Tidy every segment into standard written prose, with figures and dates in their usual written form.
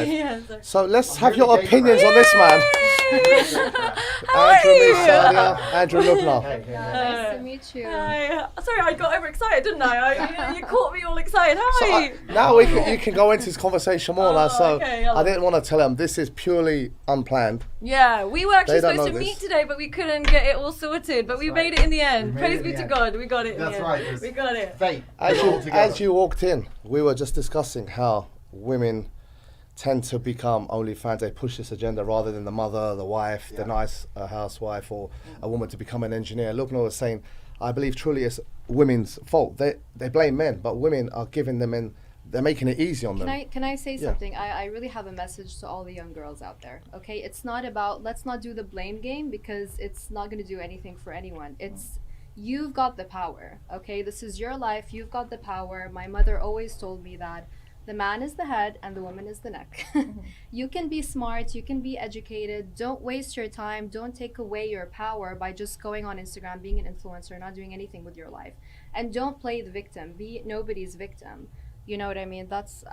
life. Yeah, So let's have your opinions on this man. Andrew Tate, Andrew Lubna. Nice to meet you. Hi. Sorry, I got overexcited, didn't I? You caught me all excited. So Hi. now you can go into this conversation more now. So okay, I didn't want to tell him this is purely unplanned. Yeah, we were actually They don't supposed know to this. meet today, but we couldn't get it all sorted. But we made it in the end. Praise be to God, we got it. That's in the right. end. We got it. Fate. As you walked in, we were just discussing how women tend to become OnlyFans. They push this agenda rather than the mother, the wife, the nice housewife, or a woman to become an engineer. Lubna was saying, I believe truly it's women's fault. They blame men, but women are giving them in. They're making it easy on them. Can I say something? I really have a message to all the young girls out there. Okay, it's not about, let's not do the blame game, because it's not going to do anything for anyone. It's you've got the power. Okay, this is your life. You've got the power. My mother always told me that the man is the head and the woman is the neck. You can be smart, you can be educated. Don't waste your time. Don't take away your power by just going on Instagram, being an influencer, not doing anything with your life. And don't play the victim. Be nobody's victim. You know what I mean? That's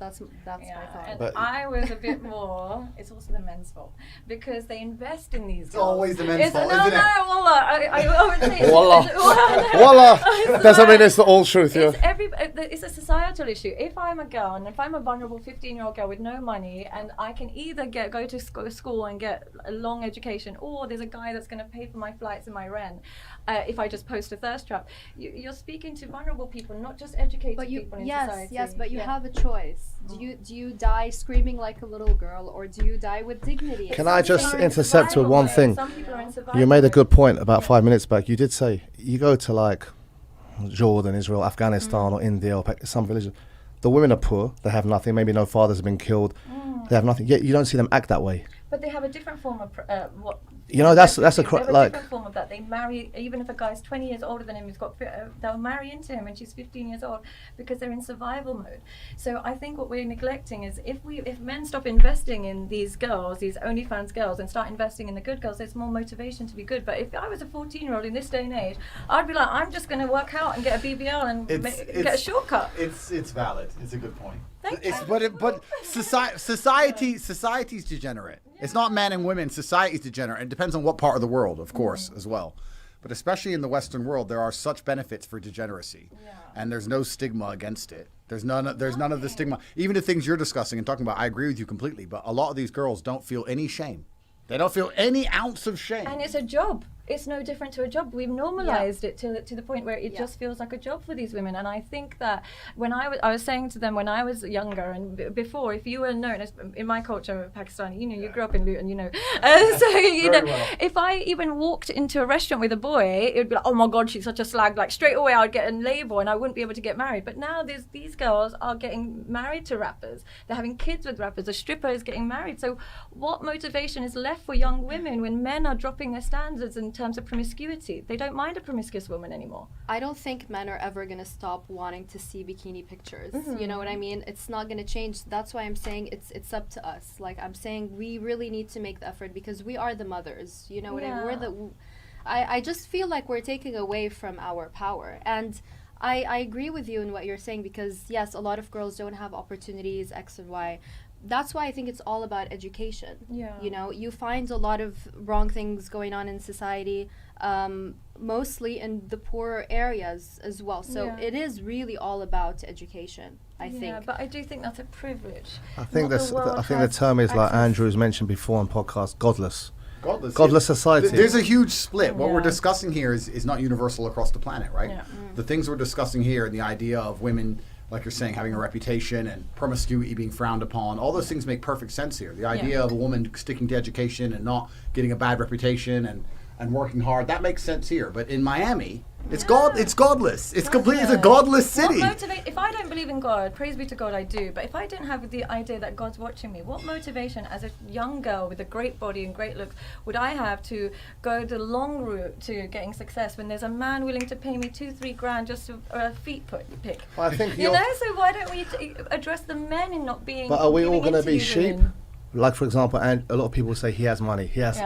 that's my thought. And But- I was a bit more. It's also the men's fault because they invest in these. It's always the men's It's- fault, no, isn't it? Wallah, I would say it's- Wallah. it's- Voila! Doesn't mean it's the all truth, yeah. It's a societal issue. If I'm a girl and if I'm a vulnerable 15-year-old girl with no money and I can either go to school and get a long education, or there's a guy that's going to pay for my flights and my rent, if I just post a thirst trap, you're speaking to vulnerable people, not just educated people in society. Yes, but you have a choice. Do you die screaming like a little girl, or do you die with dignity? Can I just intercept with one thing? Some people are in survival You made a mode. good point about 5 minutes back. You did say you go to like Jordan, Israel, Afghanistan, or India, or some villages. The women are poor. They have nothing. Maybe no fathers have been killed. They have nothing. Yet you don't see them act that way. But they have a different form of what. You know, that's a They have like. different form of that. They marry, even if a guy's 20 years older than him, he's got, they'll marry into him when she's 15 years old because they're in survival mode. So I think what we're neglecting is if men stop investing in these girls, these OnlyFans girls, and start investing in the good girls, there's more motivation to be good. But if I was a 14-year-old in this day and age, I'd be like, I'm just going to work out and get a BBL and get a shortcut. It's valid. It's a good point. Thank It's you. but society's degenerate. It's not men and women. Society's degenerate. It depends on what part of the world, of course, as well. But especially in the Western world, there are such benefits for degeneracy, and there's no stigma against it. There's none of the stigma. Even the things you're discussing and talking about, I agree with you completely. But a lot of these girls don't feel any shame. They don't feel any ounce of shame. And it's a job. It's no different to a job. We've normalized it to the point where it just feels like a job for these women. And I think that when I was saying to them when I was younger and before, if you were known as, in my culture, Pakistani, you grew up in Luton, if I even walked into a restaurant with a boy, it would be like, oh my God, she's such a slag. Like straight away, I'd get a label and I wouldn't be able to get married. But now these girls are getting married to rappers. They're having kids with rappers. A stripper is getting married. So what motivation is left for young women when men are dropping their standards in terms of promiscuity? They don't mind a promiscuous woman anymore. I don't think men are ever going to stop wanting to see bikini pictures. You know what I mean? It's not going to change. That's why I'm saying it's up to us. Like I'm saying, we really need to make the effort because we are the mothers. You know what I mean? We're the. I just feel like we're taking away from our power. And I agree with you in what you're saying because yes, a lot of girls don't have opportunities, X and Y. That's why I think it's all about education. You know, you find a lot of wrong things going on in society, mostly in the poorer areas as well. So it is really all about education, I think. Yeah, but I do think that's a privilege. I think Not the world I think the has term is like access. Andrew's mentioned before on podcast, godless. Godless society. There's a huge split. What we're Yeah. discussing here is not universal across the planet, right? Yeah. The things we're discussing here and the idea of women, like you're saying, having a reputation and promiscuity being frowned upon, all those things make perfect sense here. The idea of a woman sticking to education and not getting a bad reputation and working hard, that makes sense here. But in Miami, it's godless. It's complete. It's a godless city. If I don't believe in God, praise be to God, I do. But if I don't have the idea that God's watching me, what motivation as a young girl with a great body and great looks would I have to go the long route to getting success when there's a man willing to pay me 2-3 grand just to a feet pick? I think So why don't we address the men in not being? But are we all giving going to into be these sheep? women? Like for example, and a lot of people say he has money, he has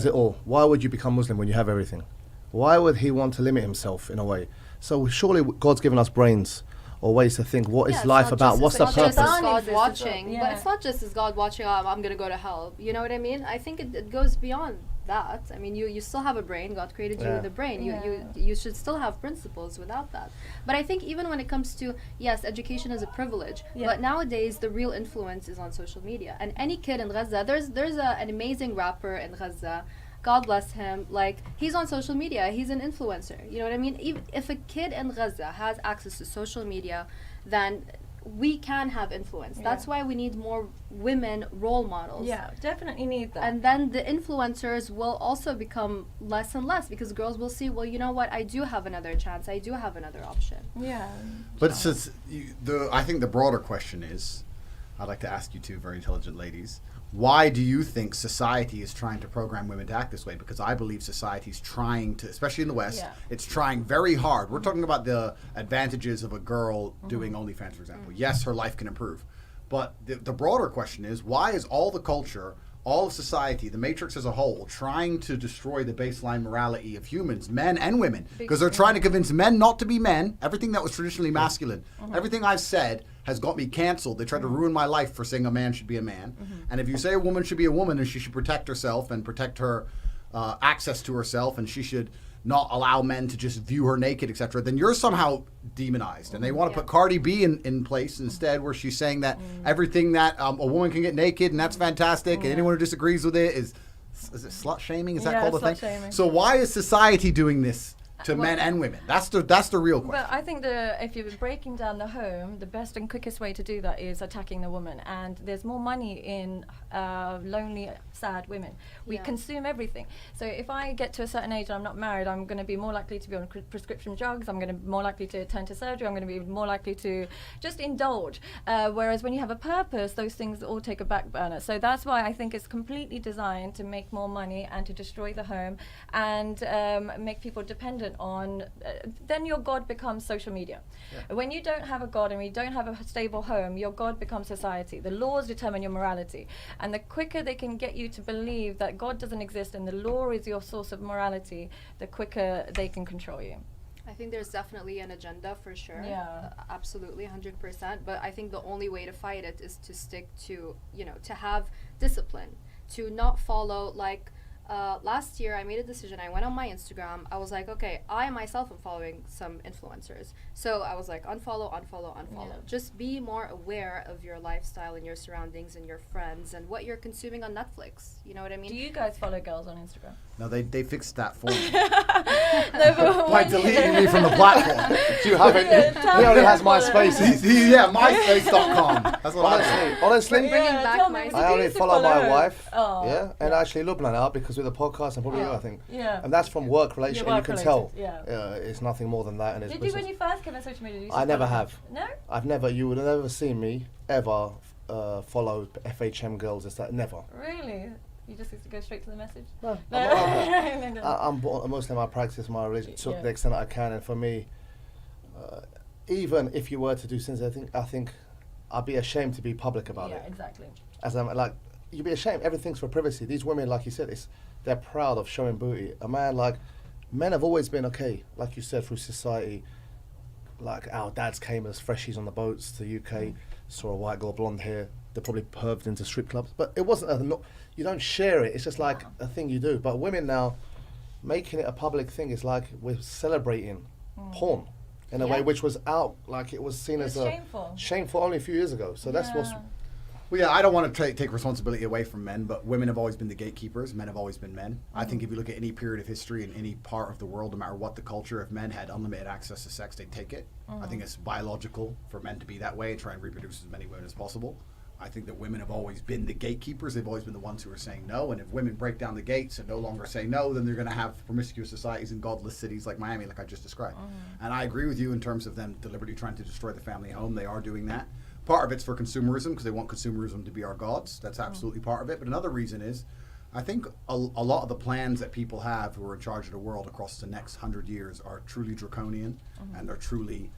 it all. Why would you become Muslim when you have everything? Why would he want to limit himself in a way? So surely God's given us brains or ways to think. What is it's life not about? just What's as- the it's not just purpose? as God Exists as well. watching, Yeah. but it's not just as God watching. Oh, I'm gonna go to hell. You know what I mean? I think it goes beyond that. I mean, you still have a brain. God created you Yeah. with a brain. Yeah. You should still have principles without that. But I think even when it comes to, yes, education is a privilege. Yeah. But nowadays the real influence is on social media. And any kid in Gaza, there's an amazing rapper in Gaza. God bless him. Like, he's on social media. He's an influencer. You know what I mean? Even if a kid in Gaza has access to social media, then we can have influence. Yeah. That's why we need more women role models. Yeah, definitely need that. And then the influencers will also become less and less because girls will see, well, you know what? I do have another chance. I do have another option. yeah. But since I think the broader question is, I'd like to ask you two very intelligent ladies, why do you think society is trying to program women to act this way? Because I believe society is trying to, especially in the West, Yeah. it's trying very hard. We're talking about the advantages of a girl doing OnlyFans, for example. Yes, her life can improve. But the broader question is, why is all the culture, all of society, the matrix as a whole, trying to destroy the baseline morality of humans, men and women? Because they're trying to convince men not to be men, everything that was traditionally masculine. Everything I've said has got me canceled. They tried to ruin my life for saying a man should be a man. And if you say a woman should be a woman and she should protect herself and protect her access to herself and she should not allow men to just view her naked, etc., then you're somehow demonized. And they want to put Cardi B in place instead, where she's saying that everything that a woman can get naked and that's fantastic, and anyone who disagrees with it is it slut shaming? Is that Yeah, called a slut thing? shaming. So why is society doing this to men and women? That's the real question. Well, I think if you're breaking down the home, the best and quickest way to do that is attacking the woman. And there's more money in lonely, sad women. We Yeah. consume everything. So if I get to a certain age and I'm not married, I'm going to be more likely to be on prescription drugs. I'm going to be more likely to turn to surgery. I'm going to be more likely to just indulge. Whereas when you have a purpose, those things all take a back burner. So that's why I think it's completely designed to make more money and to destroy the home and make people dependent on. Then your God becomes social media. Yeah. When you don't have a God and when you don't have a stable home, your God becomes society. The laws determine your morality. And the quicker they can get you to believe that God doesn't exist and the law is your source of morality, the quicker they can control you. I think there's definitely an agenda for sure. Yeah. Absolutely, 100%. But I think the only way to fight it is to stick to, to have discipline, to not follow, like, last year I made a decision. I went on my Instagram. I was like, okay, I myself am following some influencers. So I was like, unfollow. Yeah. Just be more aware of your lifestyle and your surroundings and your friends and what you're consuming on Netflix. You know what I mean? Do you guys follow girls on Instagram? No, they fixed that for me No, but by when- deleting me from the platform. Do you have it? Yeah, He only has tell me. MySpace. Yeah, MySpace.com. That's what I Honestly, Bringing back tell me, my- was I it only easy to follow my her? wife. Oh, Yeah, and actually Lubna now because with the podcast and probably you, I think. Yeah. And that's from work relation. Yeah, And you can work tell. related, yeah. It's nothing more than that. And it's Did you business. when you first came on social media? I never have. No? I've never. You would have never seen me ever follow FHM girls. It's that never. Really? You just used to go straight to the message? No, No. I'm a Muslim. I practice my religion to Yeah. the extent I can, and for me, even if you were to do sins, I think I'd be ashamed to be public about Yeah, it. exactly. As I'm like, you'd be ashamed. Everything's for privacy. These women, like you said, they're proud of showing booty. A man men have always been okay, like you said, through society. Like our dads came as freshies on the boats to the UK, saw a white girl, blonde hair. They probably perved into strip clubs, but it wasn't you don't share it. It's just like a thing you do. But women now, making it a public thing is like we're celebrating porn in a way Yeah. which was out, like it was seen It's as shameful. shameful only a few years ago. So that's what's Yeah. Well, yeah, I don't want to take responsibility away from men, but women have always been the gatekeepers. Men have always been men. I think if you look at any period of history in any part of the world, no matter what the culture, if men had unlimited access to sex, they'd take it. I think it's biological for men to be that way and try and reproduce as many women as possible. I think that women have always been the gatekeepers. They've always been the ones who are saying no. And if women break down the gates and no longer say no, then they're going to have promiscuous societies in godless cities like Miami, like I just described. And I agree with you in terms of them deliberately trying to destroy the family home. They are doing that. Part of it's for consumerism because they want consumerism to be our gods. That's absolutely part of it. But another reason is I think a lot of the plans that people have who are in charge of the world across the next 100 years are truly draconian and they're truly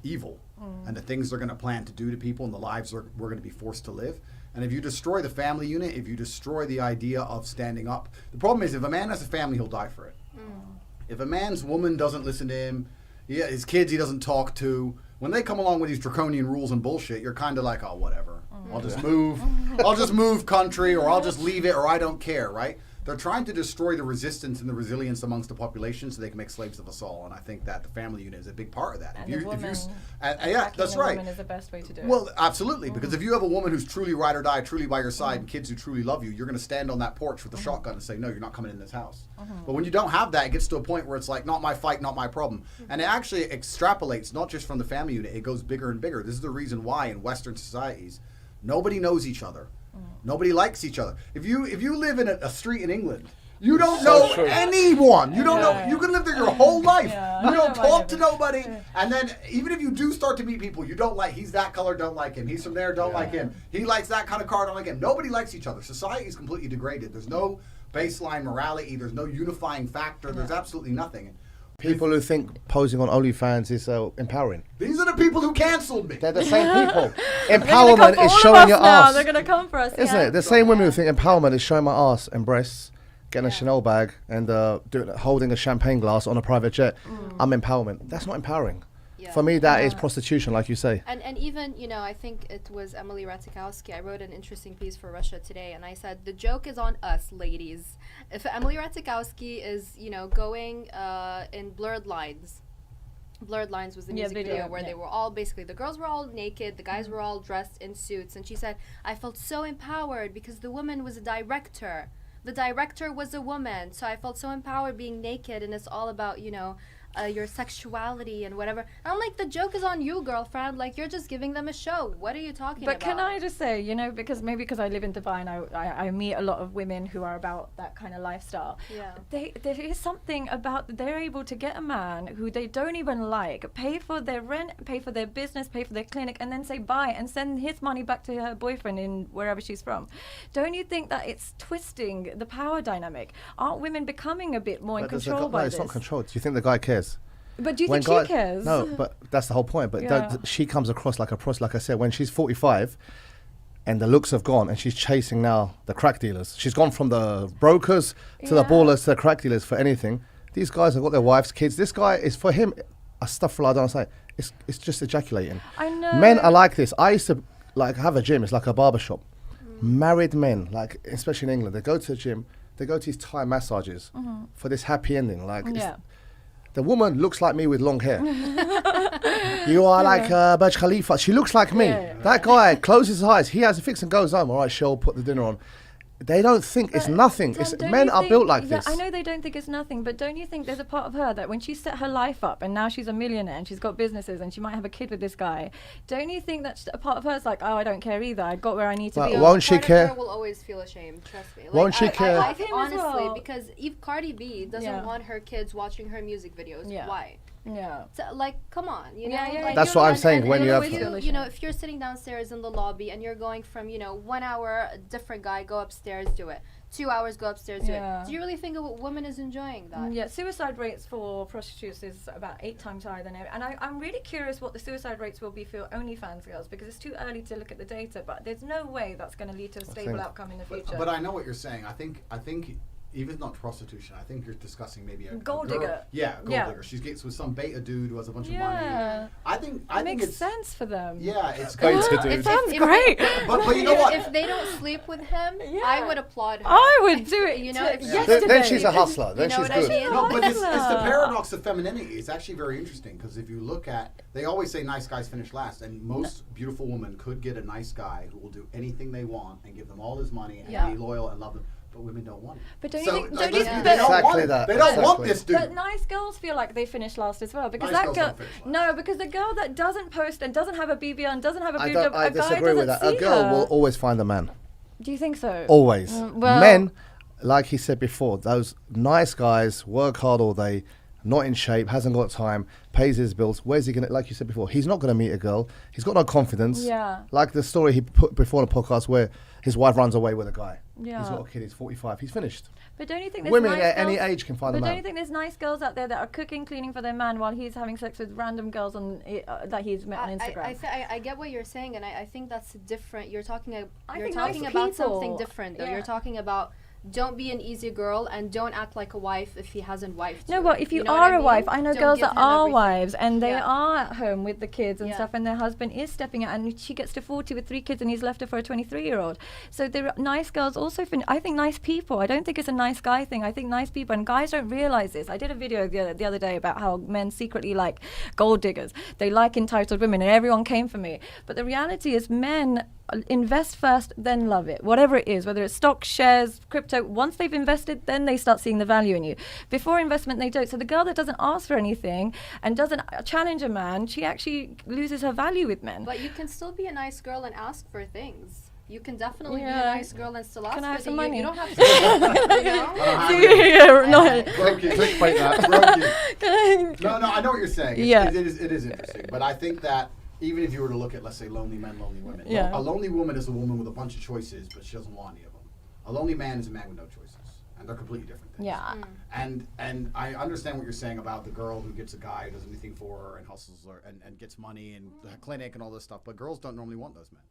evil. And the things they're going to plan to do to people and the lives we're going to be forced to live. And if you destroy the family unit, if you destroy the idea of standing up, the problem is if a man has a family, he'll die for it. If a man's woman doesn't listen to him, his kids he doesn't talk to, When they come along with these draconian rules and bullshit, you're kind of like, oh, whatever. I'll just move. I'll just move country, or I'll just leave it, or I don't care, right? They're trying to destroy the resistance and the resilience amongst the population so they can make slaves of us all. And I think that the family unit is a big part of that. And the woman, yeah, that's right. Woman is the best way to do it. Well, absolutely, because if you have a woman who's truly ride or die, truly by your side, and kids who truly love you, you're going to stand on that porch with a shotgun and say, no, you're not coming in this house. But when you don't have that, it gets to a point where it's like, not my fight, not my problem. And it actually extrapolates not just from the family unit, it goes bigger and bigger. This is the reason why in Western societies, nobody knows each other. Nobody likes each other. If you live in a street in England, you don't know anyone. You don't know. You can live there your whole life. You don't talk to nobody. And then even if you do start to meet people, you don't like, he's that color, don't like him. He's from there, don't like him. He likes that kind of car, don't like him. Nobody likes each other. Society is completely degraded. There's no baseline morality. There's no unifying factor. There's absolutely nothing. People who think posing on OnlyFans is empowering. These are the people who canceled me. They're the same people. Empowerment is showing your ass. They're going to come for us. Isn't it? The same women who think empowerment is showing my ass and breasts, getting a Chanel bag and holding a champagne glass on a private jet. I'm empowerment. That's not empowering. Yeah. For me, that is prostitution, like you say. And even, I think it was Emily Ratajkowski. I wrote an interesting piece for Russia Today, and I said, the joke is on us, ladies. If Emily Ratajkowski is, going in Blurred Lines. Blurred Lines was the music video where they were all, basically, the girls were all naked, the guys were all dressed in suits, and she said, I felt so empowered because the woman was a director. The director was a woman, so I felt so empowered being naked, and it's all about, your sexuality and whatever. And I'm like, the joke is on you, girlfriend. Like, you're just giving them a show. What are you talking about? But can I just say, because I live in Dubai and I meet a lot of women who are about that kind of lifestyle. Yeah. There is something about they're able to get a man who they don't even like, pay for their rent, pay for their business, pay for their clinic, and then say bye and send his money back to her boyfriend in wherever she's from. Don't you think that it's twisting the power dynamic? Aren't women becoming a bit more in control by this? No, it's not controlled. Do you think the guy cares? But do you think she cares? No, but that's the whole point. But she comes across like a prostitute. Like I said, when she's 45 and the looks have gone and she's chasing now the crack dealers. She's gone from the brokers to the ballers to the crack dealers for anything. These guys have got their wives, kids. This guy is, for him, astaghfirullah, I don't say, it's just ejaculating. I know. Men are like this. I used to have a gym. It's like a barber shop. Married men, especially in England, they go to the gym, they go to these Thai massages for this happy ending. The woman looks like me with long hair. You are like Burj Khalifa. She looks like me. That guy closes his eyes. He has a fix and goes home. All right, she'll put the dinner on. They don't think it's nothing. Men are built like this. I know they don't think it's nothing, but don't you think there's a part of her that when she set her life up and now she's a millionaire and she's got businesses and she might have a kid with this guy, don't you think that a part of her is like, oh, I don't care either. I got where I need to be. Won't she care? Part of her will always feel ashamed. Trust me. Won't she care? I honestly, because if Cardi B doesn't want her kids watching her music videos, why? Yeah. So, come on, That's what I'm saying. When you have, if you're sitting downstairs in the lobby and you're going from, 1 hour, a different guy, go upstairs, do it. 2 hours, go upstairs, do it. Do you really think a woman is enjoying that? Yeah, suicide rates for prostitutes is about 8 times higher than ever. And I'm really curious what the suicide rates will be for OnlyFans girls, because it's too early to look at the data, but there's no way that's going to lead to a stable outcome in the future. But I know what you're saying. I think even not prostitution, I think you're discussing maybe a gold girl. digger. Yeah, gold digger. She gets with some beta dude who has a bunch of money. I think it makes sense for them. Yeah, it's beta dude. It sounds great. But you know what? If they don't sleep with him, I would applaud her. I would do it. Then she's a hustler. Then she's good. No, but it's the paradox of femininity. It's actually very interesting because if you look at, they always say nice guys finish last, and most beautiful women could get a nice guy who will do anything they want and give them all his money and be loyal and love them. But women don't want it. But don't so, you think? They don't want this dude. But nice girls feel like they finish last as well because nice that girl. No, because the girl that doesn't post and doesn't have a BB and doesn't have a boob job, I disagree with that. A girl will always find a man. Do you think so? Always. Men, like he said before, those nice guys work hard all day, not in shape, hasn't got time, pays his bills. Where's he gonna? Like you said before, he's not gonna meet a girl. He's got no confidence. Yeah. Like the story he put before the podcast where his wife runs away with a guy. Yeah. He's got a kid. He's 45. He's finished. But don't you think there's women nice at girls, any age can find a man? But don't you think there's nice girls out there that are cooking, cleaning for their man while he's having sex with random girls on that he's met on Instagram? I get what you're saying, and I think that's different. You're talking about nice something people. different, though. You're talking about don't be an easy girl and don't act like a wife if he hasn't wifed you. No, but if you know what are I a wife, mean? I know Don't girls give that him are everything. wives and they Yeah. are at home with the kids and Yeah. stuff, and their husband is stepping out, and she gets to 40 with 3 kids, and he's left her for a 23-year-old. So there are nice girls also. I think nice people. I don't think it's a nice guy thing. I think nice people, and guys don't realize this. I did a video the other day about how men secretly like gold diggers. They like entitled women, and everyone came for me. But the reality is, men invest first, then love it. Whatever it is, whether it's stocks, shares, crypto, once they've invested, then they start seeing the value in you. Before investment, they don't. So the girl that doesn't ask for anything and doesn't challenge a man, she actually loses her value with men. But you can still be a nice girl and ask for things. You can definitely be Yeah. a nice girl and still ask Can I for have some things. money? You don't have to. You know? Yeah, no. Broke you. Clickbait that. Broke you. No, I know what you're saying. Yeah. It is interesting. But I think that even if you were to look at, let's say, lonely men, lonely women. Yeah. A lonely woman is a woman with a bunch of choices, but she doesn't want any of them. A lonely man is a man with no choices. And they're completely different things. Yeah. And I understand what you're saying about the girl who gets a guy who does anything for her and hustles her and gets money and the clinic and all this stuff. But girls don't normally want those men.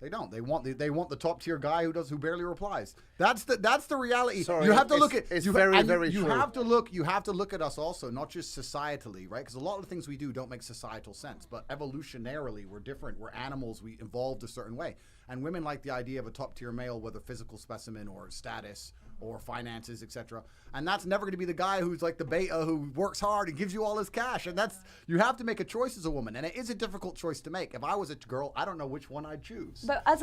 They don't. They want the top tier guy who barely replies. That's the reality. Sorry, you have to it's- look at it's you, very, and very you true. have to look at us also, not just societally, right? Because a lot of the things we do don't make societal sense. But evolutionarily, we're different. We're animals. We evolved a certain way. And women like the idea of a top tier male, whether physical specimen or status or finances, etc. And that's never going to be the guy who's like the beta who works hard and gives you all his cash. And that's you have to make a choice as a woman, and it is a difficult choice to make. If I was a girl, I don't know which one I'd choose. But as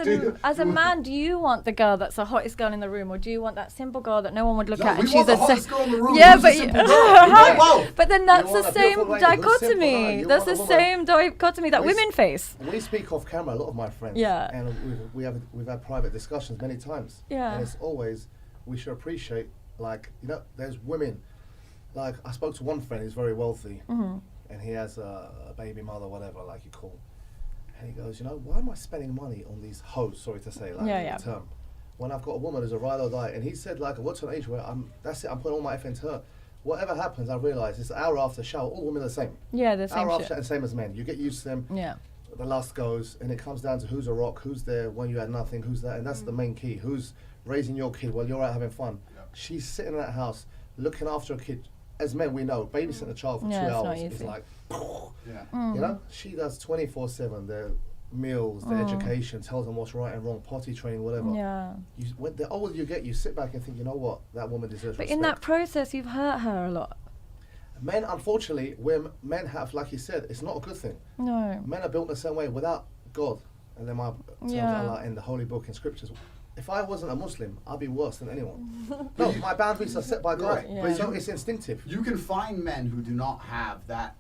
a man, do you want the girl that's the hottest girl in the room, or do you want that simple girl that no one would look No, at we and want she's the hottest girl in the room. Yeah, Who's the but simple girl? We want both. but then that's You the want a same beautiful lady who's simple, no, dichotomy. you That's want the a woman- same dichotomy that We women face. We speak off camera, a lot of my friends. Yeah. And we've had private discussions many times. Yeah. And it's always, we should appreciate, like, there's women, like, I spoke to one friend who's very wealthy, and he has a baby mother, whatever, like you call. And he goes, why am I spending money on these hoes, sorry to say, like, Yeah. the term, when I've got a woman who's a ride or die. And he said, like, I got to an age where I'm putting all my effort into her. Whatever happens, I realise it's an hour after shower, all women are the same. Yeah, the same Hour shit. after, and same as men. You get used to them. Yeah. The lust goes, and it comes down to who's a rock, who's there when you had nothing, who's that, and that's the main key. Who's raising your kid while you're out having fun? Yep. She's sitting in that house looking after a kid. As men, we know babysitting a child for Yeah, 2 it's not hours is easy. like, Yeah. she does 24/7. Their meals, their education, tells them what's right and wrong, potty training, whatever. Yeah. When the older you get, you sit back and think, you know what, that woman deserves But respect. in that process, you've hurt her a lot. Men, unfortunately, where men have, like you said, it's not a good thing. No. Men are built in a certain way without God, and then my tells Yeah. Allah in the holy book in scriptures. If I wasn't a Muslim, I'd be worse than anyone. No, my boundaries are set by God. Right, but So you- it's instinctive. You can find men who do not have that,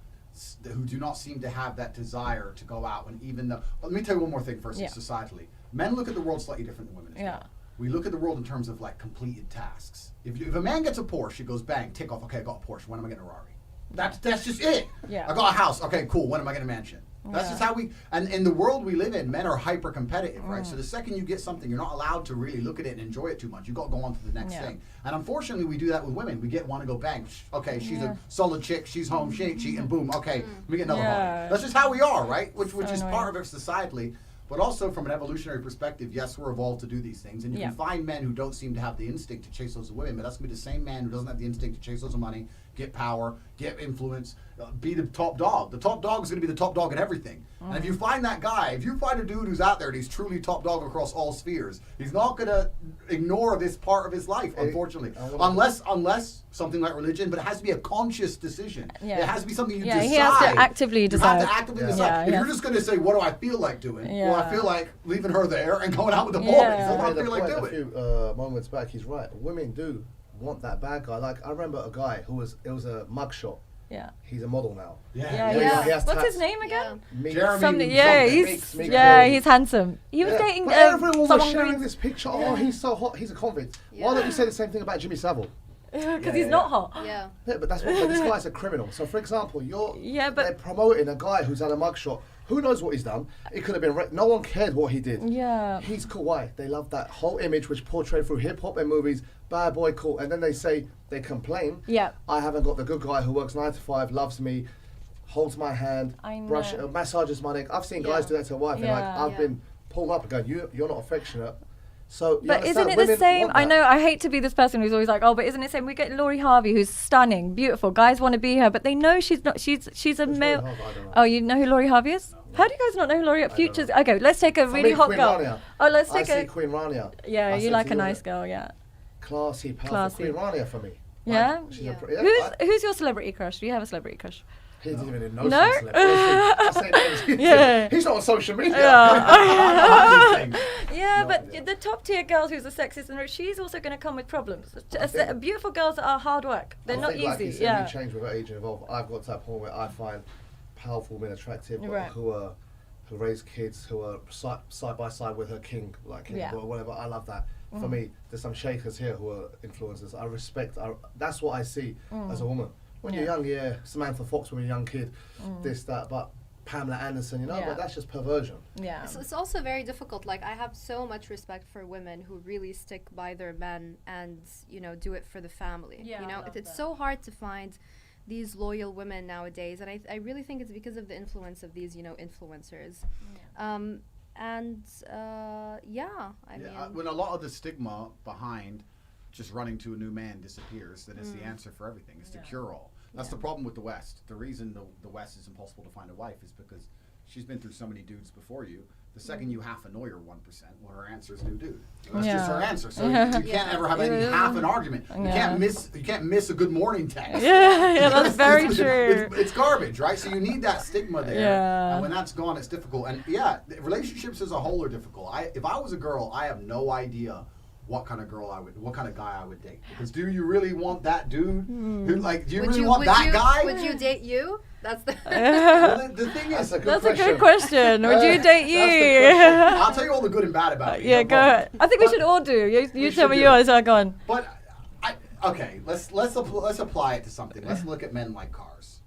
who do not seem to have that desire to go out, and even though. Let me tell you one more thing first. Yeah. Societally, men look at the world slightly different than women. As Yeah. well. We look at the world in terms of like completed tasks. If a man gets a Porsche, he goes bang, tick off. Okay, I got a Porsche. When am I getting a Rari? That's just it. Yeah. I got a house. Okay, cool. When am I getting a mansion? That's Yeah. just how we. And in the world we live in, men are hyper competitive, right? So the second you get something, you're not allowed to really look at it and enjoy it too much. You got to go on to the next Yeah. thing. And unfortunately, we do that with women. We want to go bang. Okay, she's a solid chick. She's home. She ain't cheating. Boom. Okay, let me get another Yeah. home. That's just how we are, right? Which So is annoying. part of it societally. But also from an evolutionary perspective, yes, we're evolved to do these things. And you Yeah. can find men who don't seem to have the instinct to chase those women, but that's going to be the same man who doesn't have the instinct to chase those money, get power, get influence, be the top dog. The top dog is going to be the top dog in everything. And if you find that guy, if you find a dude who's out there and he's truly top dog across all spheres, he's not going to ignore this part of his life, unfortunately. Unless something like religion, but it has to be a conscious decision. Yeah. It has to be something you Yeah, decide. he has to actively You decide. have to actively Yeah. decide. Yeah, If he you're has- just going to say, what do I feel like doing? Well, I Yeah. feel like leaving her there and going out with the boys. Yeah. That's what I Made a feel like point doing. a few moments back. He's right. Women do want that bad guy. Like I remember a guy who was a mugshot. Yeah. He's a model now. Yeah. Yeah. He has What's his tats. name again? Meek- Jeremy Something. something. Yeah, he's Meek yeah, Mill. he's handsome. He was Yeah. dating But everyone was someone sharing green this picture. Oh, he's so hot. He's a convict. Why don't you say the same thing about Jimmy Savile? because he's not hot. Yeah. Yeah, but that's what. But this guy's a criminal. So, for example, Yeah, but- they're promoting a guy who's had a mugshot. Who knows what he's done? It could have been. No one cared what he did. Yeah. He's cool. Why? They love that whole image which portrayed through hip hop and movies. Bad boy, cool. And then they complain. Yeah. I haven't got the good guy who works 9 to 5, loves me, holds my hand, I brush, know. massages my neck. I've seen guys Yeah. do that to a wife, and like Yeah. I've been pulled up and going, you're not affectionate. So, you But isn't understand, it the women same? want I that. know I hate to be this person who's always like, oh, but isn't it the same? We get Laurie Harvey, who's stunning, beautiful. Guys want to be her, but they know she's not. She's a Who's Laurie male. Harvey? I don't know. Oh, you know who Laurie Harvey is? How do you guys not know who Laurie? Futures. Okay, let's take a For really me, hot Queen girl. Rania. Oh, let's I take see a. Queen Rania. Yeah, I you said like to a you, nice girl. Yeah. Classy, powerful Classy. Queen Rania for me. Yeah? Like, she's Yeah. a yeah, Who's your celebrity crush? Do you have a celebrity crush? he didn't even know No? she's I say names. Yeah. He's not on social media. Yeah. Yeah, No, but yeah. the top tier girls who's a sexist and she's also going to come with problems. think- Beautiful girls are hard work. They're I not think, like you easy. said, Yeah. we change with age and evolve. I've got to that point where I find powerful men attractive, but Right. who raise kids, who are side by side with her king, like him, Yeah. or whatever. I love that. For me, there's some shakers here who are influencers. I respect. That's what I see as a woman. When you're young, yeah, Samantha Fox when you're a young kid, this, that, but Pamela Anderson, you know, Yeah. but that's just perversion. Yeah. It's also very difficult. Like, I have so much respect for women who really stick by their men and, you know, do it for the family. Yeah, you I know, love it's that. so hard to find these loyal women nowadays. And I really think it's because of the influence of these, you know, influencers. I mean, When a lot of the stigma behind just running to a new man disappears, then it's the answer for everything. It's the cure-all. That's the problem with the West. The reason the West is impossible to find a wife is because she's been through so many dudes before you. The second you half annoy her 1%, well, her answer is new dude. That's just her answer. So you can't ever have any half an argument. You can't miss a good morning text. Yeah, that's very true. It's garbage, right? So you need that stigma there. Yeah. And when that's gone, it's difficult. And yeah, relationships as a whole are difficult. If I was a girl, I have no idea what kind of guy I would date. Because do you really want that dude? Who, like, do you really want that guy? Would you date you? That's the. Well, the thing is, That's a good question. Would you date you? I'll tell you all the good and bad about it. Yeah, no go problem. ahead. I think we But- should all do. You we tell should me do. yours. I go on. But let's apply it to something. Let's look at men like cars.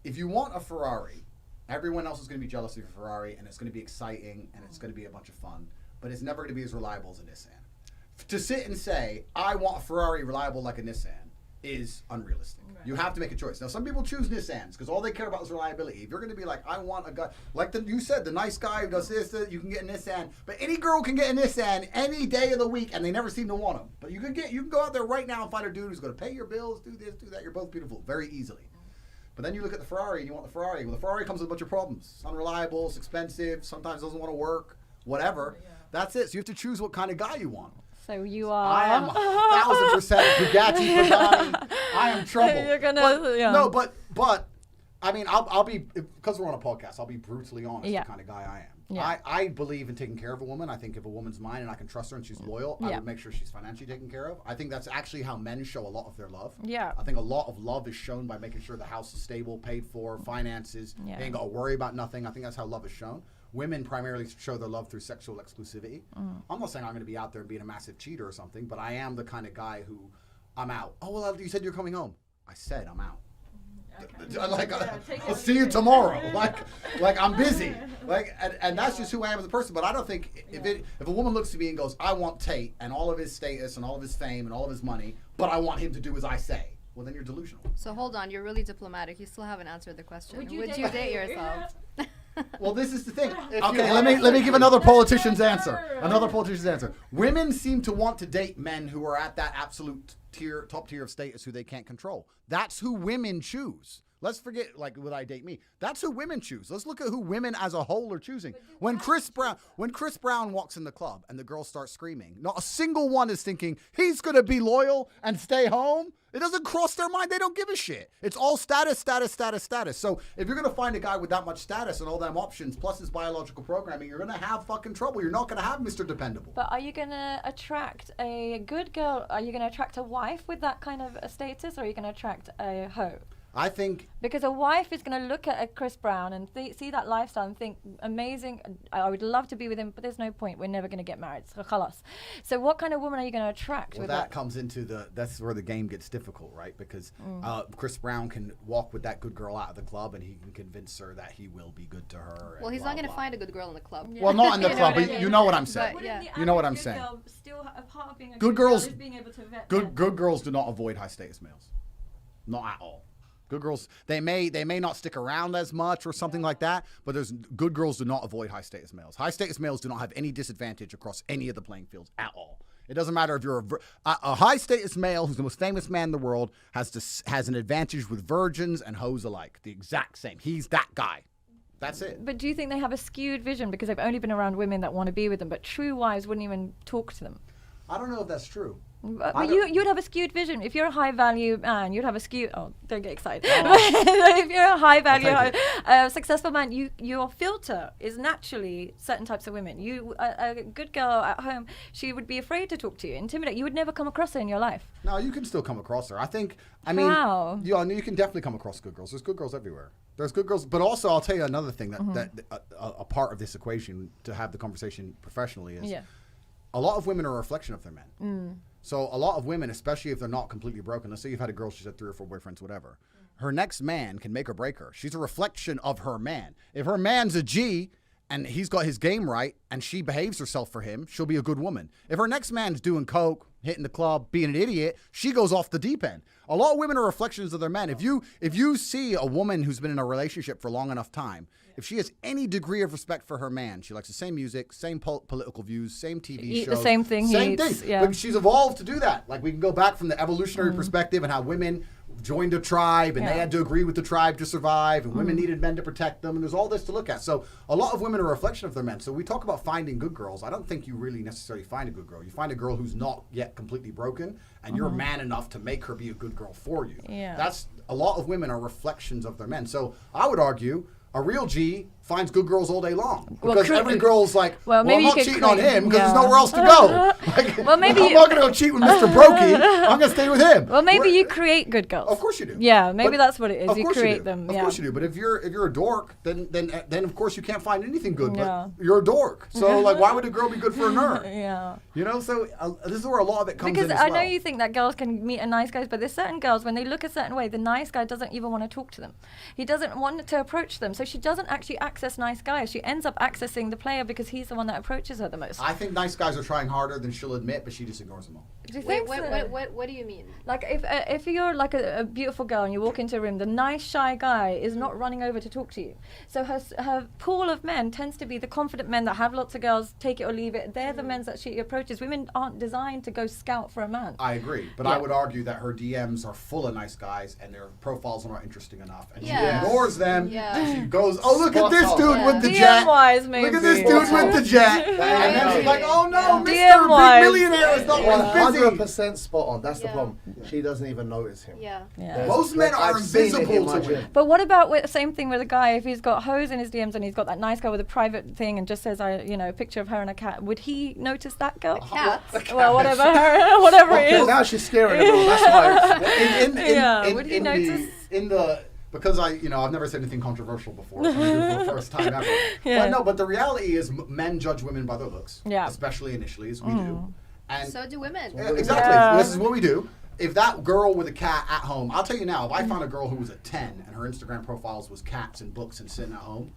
If you want a Ferrari, everyone else is going to be jealous of your Ferrari, and it's going to be exciting, and it's going to be a bunch of fun, but it's never going to be as reliable as a Nissan. To sit and say, I want a Ferrari reliable like a Nissan is unrealistic. Right. You have to make a choice. Now, some people choose Nissans because all they care about is reliability. If you're going to be like, I want a guy, like you said, the nice guy who does this, you can get a Nissan. But any girl can get a Nissan any day of the week, and they never seem to want them. But you can go out there right now and find a dude who's going to pay your bills, do this, do that. You're both beautiful very easily. But then you look at the Ferrari and you want the Ferrari. Well, the Ferrari comes with a bunch of problems. It's unreliable, it's expensive, sometimes doesn't want to work, whatever. Yeah. That's it. So you have to choose what kind of guy you want. So you are. I am 1,000% Bugatti Pagani. I am trouble. You're gonna, No, but I mean, I'll be, because we're on a podcast, I'll be brutally honest. The kind of guy I am. Yeah. I believe in taking care of a woman. I think if a woman's mine and I can trust her and she's loyal, I would make sure she's financially taken care of. I think that's actually how men show a lot of their love. Yeah. I think a lot of love is shown by making sure the house is stable, paid for, finances. They ain't got to worry about nothing. I think that's how love is shown. Women primarily show their love through sexual exclusivity. I'm not saying I'm going to be out there and being a massive cheater or something, but I am the kind of guy who, I'm out. Oh, well, you said you're coming home. I said I'm out. Okay. I'll see you tomorrow. Like I'm busy. And that's just who I am as a person. But I don't think if a woman looks to me and goes, I want Tate and all of his status and all of his fame and all of his money, but I want him to do as I say. Well, then you're delusional. So hold on, you're really diplomatic. You still haven't answered the question. Would you date yourself? Well, this is the thing. Okay, let me give another politician's answer. Another politician's answer. Women seem to want to date men who are at that absolute top tier of status who they can't control. That's who women choose. Let's forget, like, would I date me? That's who women choose. Let's look at who women as a whole are choosing. When Chris Brown walks in the club and the girls start screaming, not a single one is thinking, he's going to be loyal and stay home. It doesn't cross their mind. They don't give a shit. It's all status, status, status, status. So if you're going to find a guy with that much status and all them options, plus his biological programming, you're going to have fucking trouble. You're not going to have Mr. Dependable. But are you going to attract a good girl? Are you going to attract a wife with that kind of a status, or are you going to attract a hoe? I think because a wife is going to look at a Chris Brown and see that lifestyle and think, amazing, I would love to be with him, but there's no point. We're never going to get married. So what kind of woman are you going to attract? Well, with that comes into that's where the game gets difficult, right? Because Chris Brown can walk with that good girl out of the club and he can convince her that he will be good to her. Well, he's not going to find a good girl in the club. Yeah. Well, not in the club, but you know what I'm saying. But, yeah. You know what I'm saying. Still a part of being a good girls, being able to vet good girls do not avoid high status males. Not at all. Good girls, they may not stick around as much or something like that, but good girls do not avoid high status males. High status males do not have any disadvantage across any of the playing fields at all. It doesn't matter if you're a high status male who's the most famous man in the world has an advantage with virgins and hoes alike. The exact same. He's that guy. That's it. But do you think they have a skewed vision because they've only been around women that want to be with them, but true wives wouldn't even talk to them? I don't know if that's true. But you'd have a skewed vision. If you're a high value man, you'd have a skewed. Oh, don't get excited. If you're a high value, successful man, your filter is naturally certain types of women. A good girl at home, she would be afraid to talk to you, intimidate. You would never come across her in your life. No, you can still come across her. How? You can definitely come across good girls. There's good girls everywhere. There's good girls, but also I'll tell you another thing that a part of this equation to have the conversation professionally is. Yeah. A lot of women are a reflection of their men. So a lot of women, especially if they're not completely broken, let's say you've had a girl, she's had 3 or 4 boyfriends, whatever. Her next man can make or break her. She's a reflection of her man. If her man's a G and he's got his game right and she behaves herself for him, she'll be a good woman. If her next man's doing coke, hitting the club, being an idiot, she goes off the deep end. A lot of women are reflections of their men. If you see a woman who's been in a relationship for long enough time, if she has any degree of respect for her man, she likes the same music, same political views, same TV shows. The same thing. Yeah. But she's evolved to do that. Like we can go back from the evolutionary perspective and how women joined a tribe and they had to agree with the tribe to survive and women needed men to protect them and there's all this to look at. So a lot of women are a reflection of their men. So we talk about finding good girls. I don't think you really necessarily find a good girl. You find a girl who's not yet completely broken and you're man enough to make her be a good girl for you. Yeah. That's a lot of women are reflections of their men. So I would argue a real G finds good girls all day long because every girl's like, well I'm not cheating on him because there's nowhere else to go. Like, well, maybe I'm not going to go cheat with Mr. Brokey. I'm going to stay with him. Well, maybe you create good girls. Of course you do. Yeah, maybe that's what it is. You create them. Of course you do. But if you're a dork, then of course you can't find anything good. But you're a dork. So like, why would a girl be good for a nerd? Yeah. You know. So this is where a lot of it comes because in. I know you think that girls can meet a nice guy, but there's certain girls when they look a certain way, the nice guy doesn't even want to talk to them. He doesn't want to approach them. So she doesn't actually access nice guys. She ends up accessing the player because he's the one that approaches her the most. I think nice guys are trying harder than she'll admit, but she just ignores them all. Do you think so? What do you mean? Like if you're like a beautiful girl and you walk into a room, the nice shy guy is not running over to talk to you. So her pool of men tends to be the confident men that have lots of girls, take it or leave it. They're the men that she approaches. Women aren't designed to go scout for a man. I agree, but I would argue that her DMs are full of nice guys and their profiles are not interesting enough, and she ignores them. And she goes, "Oh, look at this dude with the jet. Maybe. Look at this dude with the jet." And then she's like, "Oh no, Mr. Big Millionaire is not busy." 100% spot on. That's the problem. She doesn't even notice him. Most men are invisible to women. But what about same thing with a guy? If he's got hoes in his DMs and he's got that nice guy with a private thing and just says, a picture of her and a cat, would he notice that girl? Cat. Well, whatever it is. Now she's scaring him. That's why. Would he notice? Because I've never said anything controversial before. So I'm gonna do it for the first time ever. But the reality is men judge women by their looks. Especially initially, as we do. And so do women. Exactly. Yeah. This is what we do. If that girl with a cat at home, I'll tell you now, if I found a girl who was a 10 and her Instagram profiles was cats and books and sitting at home,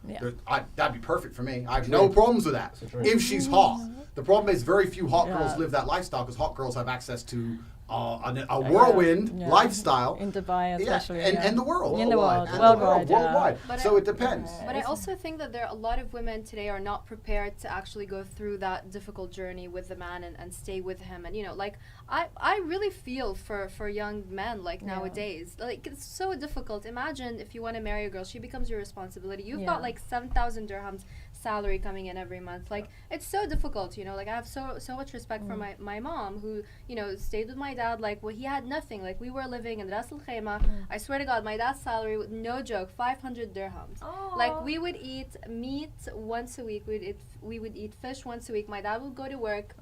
that'd be perfect for me. I have no problems with that. If she's hot. The problem is very few hot girls live that lifestyle because hot girls have access to a whirlwind lifestyle. In Dubai especially. And the world. In the world. Worldwide. So it depends. But I also think that there are a lot of women today are not prepared to actually go through that difficult journey with the man and stay with him. And, I really feel for young men nowadays. Like, it's so difficult. Imagine if you want to marry a girl, she becomes your responsibility. You've got 7,000 dirhams salary coming in every month. Like, it's so difficult, I have so much respect for my mom who, stayed with my dad. He had nothing. Like, we were living in Ras Al Khaimah. I swear to God, my dad's salary, no joke, 500 dirhams. Oh. Like, we would eat meat once a week. We would eat fish once a week. My dad would go to work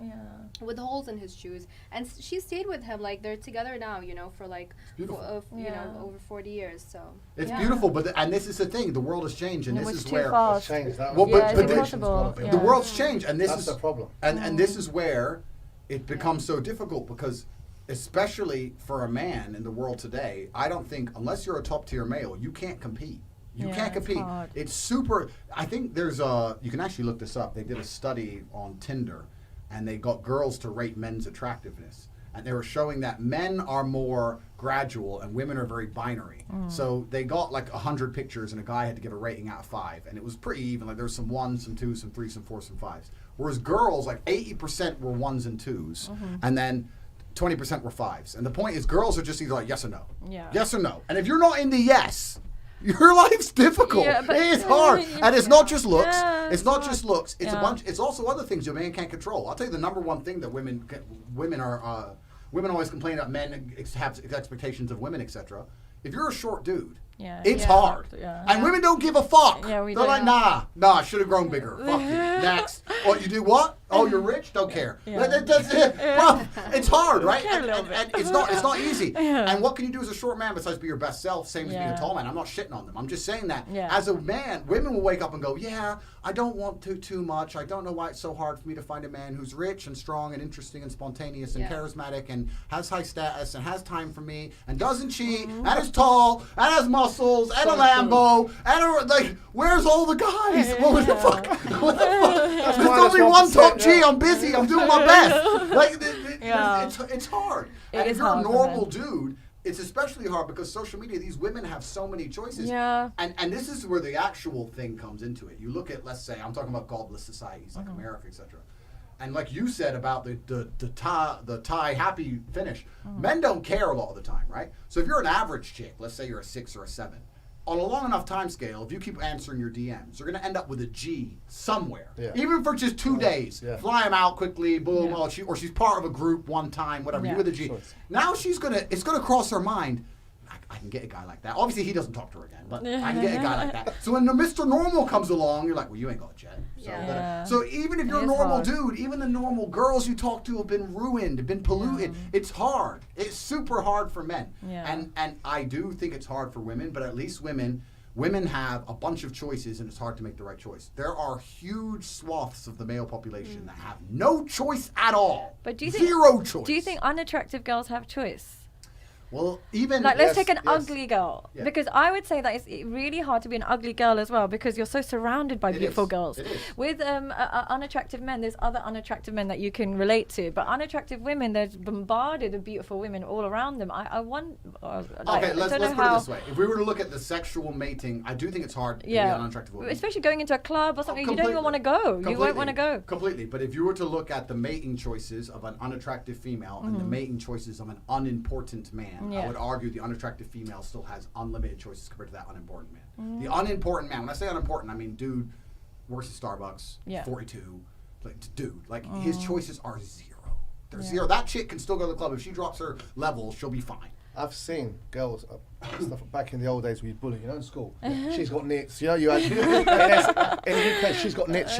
with holes in his shoes. And she stayed with him. Like, they're together now, for over 40 years. So it's beautiful, and this is the thing. The world has changed, and this is where it's changed. The world's changed, and this that's is the problem. And this is where it becomes so difficult because, especially for a man in the world today, I don't think unless you're a top tier male, you can't compete. You can't compete. It's super. I think there's you can actually look this up. They did a study on Tinder, and they got girls to rate men's attractiveness. and they were showing that men are more gradual and women are very binary. So they got like 100 pictures and a guy had to give a rating out of 5, and it was pretty even. Like there was some 1s, some 2s, some 3s, some 4s, some 5s. Whereas girls, like 80% were 1s and 2s, and then 20% were 5s. And the point is, girls are just either like yes or no, yes or no. And if you're not in the yes, your life's difficult. Yeah, but it's hard, and it's not just looks. Yeah, it's not just looks. It's a Yeah. bunch. It's also other things your man can't control. I'll tell you the number one thing that women always complain about men have expectations of women, etc. If you're a short dude, it's hard. Yeah. And women don't give a fuck. Yeah, we They're don't. like, nah, I should have grown bigger. Fuck you. Next. Oh, you do what? Oh, you're rich? Don't care. Yeah. That's it. Bro, it's hard, right? care a little And bit. it's not easy. Yeah. And what can you do as a short man besides be your best self, same as being a Yeah. tall man? I'm not shitting on them. I'm just saying that Yeah. as a man, women will wake up and go, yeah, I don't want to too much. I don't know why it's so hard for me to find a man who's rich and strong and interesting and spontaneous and Yeah. charismatic and has high status and has time for me and doesn't cheat and is tall and has muscles and a Lambo and like, where's all the guys? What the fuck? What the fuck? There's only one top G. I'm busy. I'm doing my best. Like, it's hard. And if is you're a hard for normal men. dude, it's especially hard because social media, these women have so many choices. Yeah. And this is where the actual thing comes into it. You look at, let's say, I'm talking about godless societies like America, etc. And like you said about the Thai happy finish, men don't care a lot of the time, right? So if you're an average chick, let's say you're a 6 or a 7, on a long enough time scale, if you keep answering your DMs, you're going to end up with a G somewhere. Yeah. Even for just 2 days. Yeah. Fly them out quickly, boom, Yeah. or she's part of a group one time, whatever, Yeah. you with a G. Sure. Now it's going to cross her mind, I can get a guy like that. Obviously, he doesn't talk to her again, but I can get a guy like that. So when the Mr. Normal comes along, you're like, well, you ain't got a jet. So, Yeah. so even if you're a It is normal hard. dude, even the normal girls you talk to have been ruined, have been polluted. It's hard. It's super hard for men. Yeah. And I do think it's hard for women, but at least women have a bunch of choices, and it's hard to make the right choice. There are huge swaths of the male population that have no choice at all. But do you think Zero choice. Do you think unattractive girls have choice? Well, even Like, let's Yes, take an yes. ugly girl. Yeah. Because I would say that it's really hard to be an ugly girl as well, because you're so surrounded by It beautiful is. girls. It is. With unattractive men, there's other unattractive men that you can relate to. But unattractive women, there's bombarded of beautiful women all around them. I want. Okay, let's put it this way. If we were to look at the sexual mating, I do think it's hard to be an unattractive woman. Especially going into a club or something, you don't even want to go. You won't want to go. Completely. But if you were to look at the mating choices of an unattractive female and the mating choices of an unimportant man, I would argue the unattractive female still has unlimited choices compared to that unimportant man. The unimportant man, when I say unimportant, I mean dude works at Starbucks, 42, like dude, like his choices are zero. They're zero. That chick can still go to the club. If she drops her level, she'll be fine. I've seen girls stuff back in the old days we bully, in school. She's got nits, you had in the UK. She's got nits.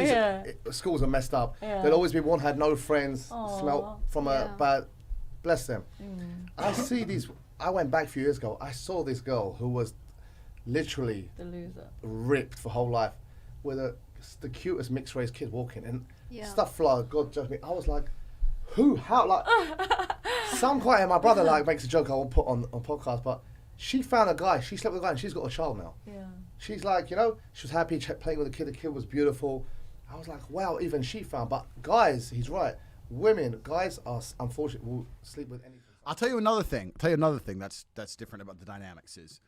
Schools are messed up. Yeah. There'll always be one had no friends, smelt from a Yeah. bad. Bless them. I see these. I went back a few years ago. I saw this girl who was literally The loser. ripped for whole life, with the cutest mixed race kid walking and Yeah. stuff fly. God judge me. I was like, who? How? Like, some guy. My brother makes a joke I won't put on podcast, but she found a guy. She slept with a guy and she's got a child now. Yeah. She's like, she was happy playing with the kid. The kid was beautiful. I was like, wow, even she found. But guys, he's right. Women, guys are unfortunately will sleep with anything. I'll tell you another thing. That's different about the dynamics is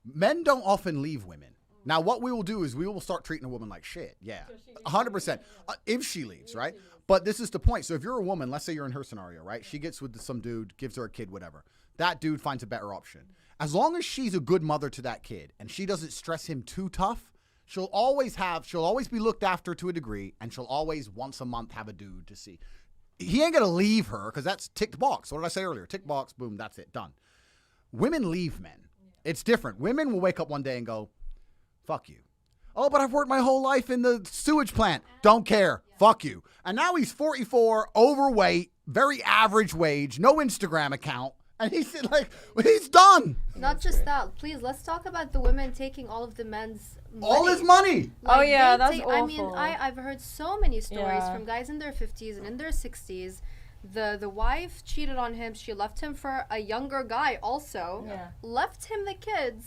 men don't often leave women. Now, what we will do is we will start treating a woman like shit. Yeah, 100%. If she leaves, right? But this is the point. So if you're a woman, let's say you're in her scenario, right? She gets with some dude, gives her a kid, whatever. That dude finds a better option. As long as she's a good mother to that kid and she doesn't stress him too tough, she'll always be looked after to a degree, and she'll always once a month have a dude to see. He ain't going to leave her because that's ticked box. What did I say earlier? Tick box, boom, that's it, done. Women leave men. It's different. Women will wake up one day and go, fuck you. Oh, but I've worked my whole life in the sewage plant. Don't care. Fuck you. And now he's 44, overweight, very average wage, no Instagram account. And he's like, he's done. Not just that. Please, let's talk about the women taking all of the men's money. All his money. Oh, yeah, they that's I mean, awful. I've heard so many stories Yeah. from guys in their 50s and in their 60s. The wife cheated on him. She left him for a younger guy also. Yeah. Left him the kids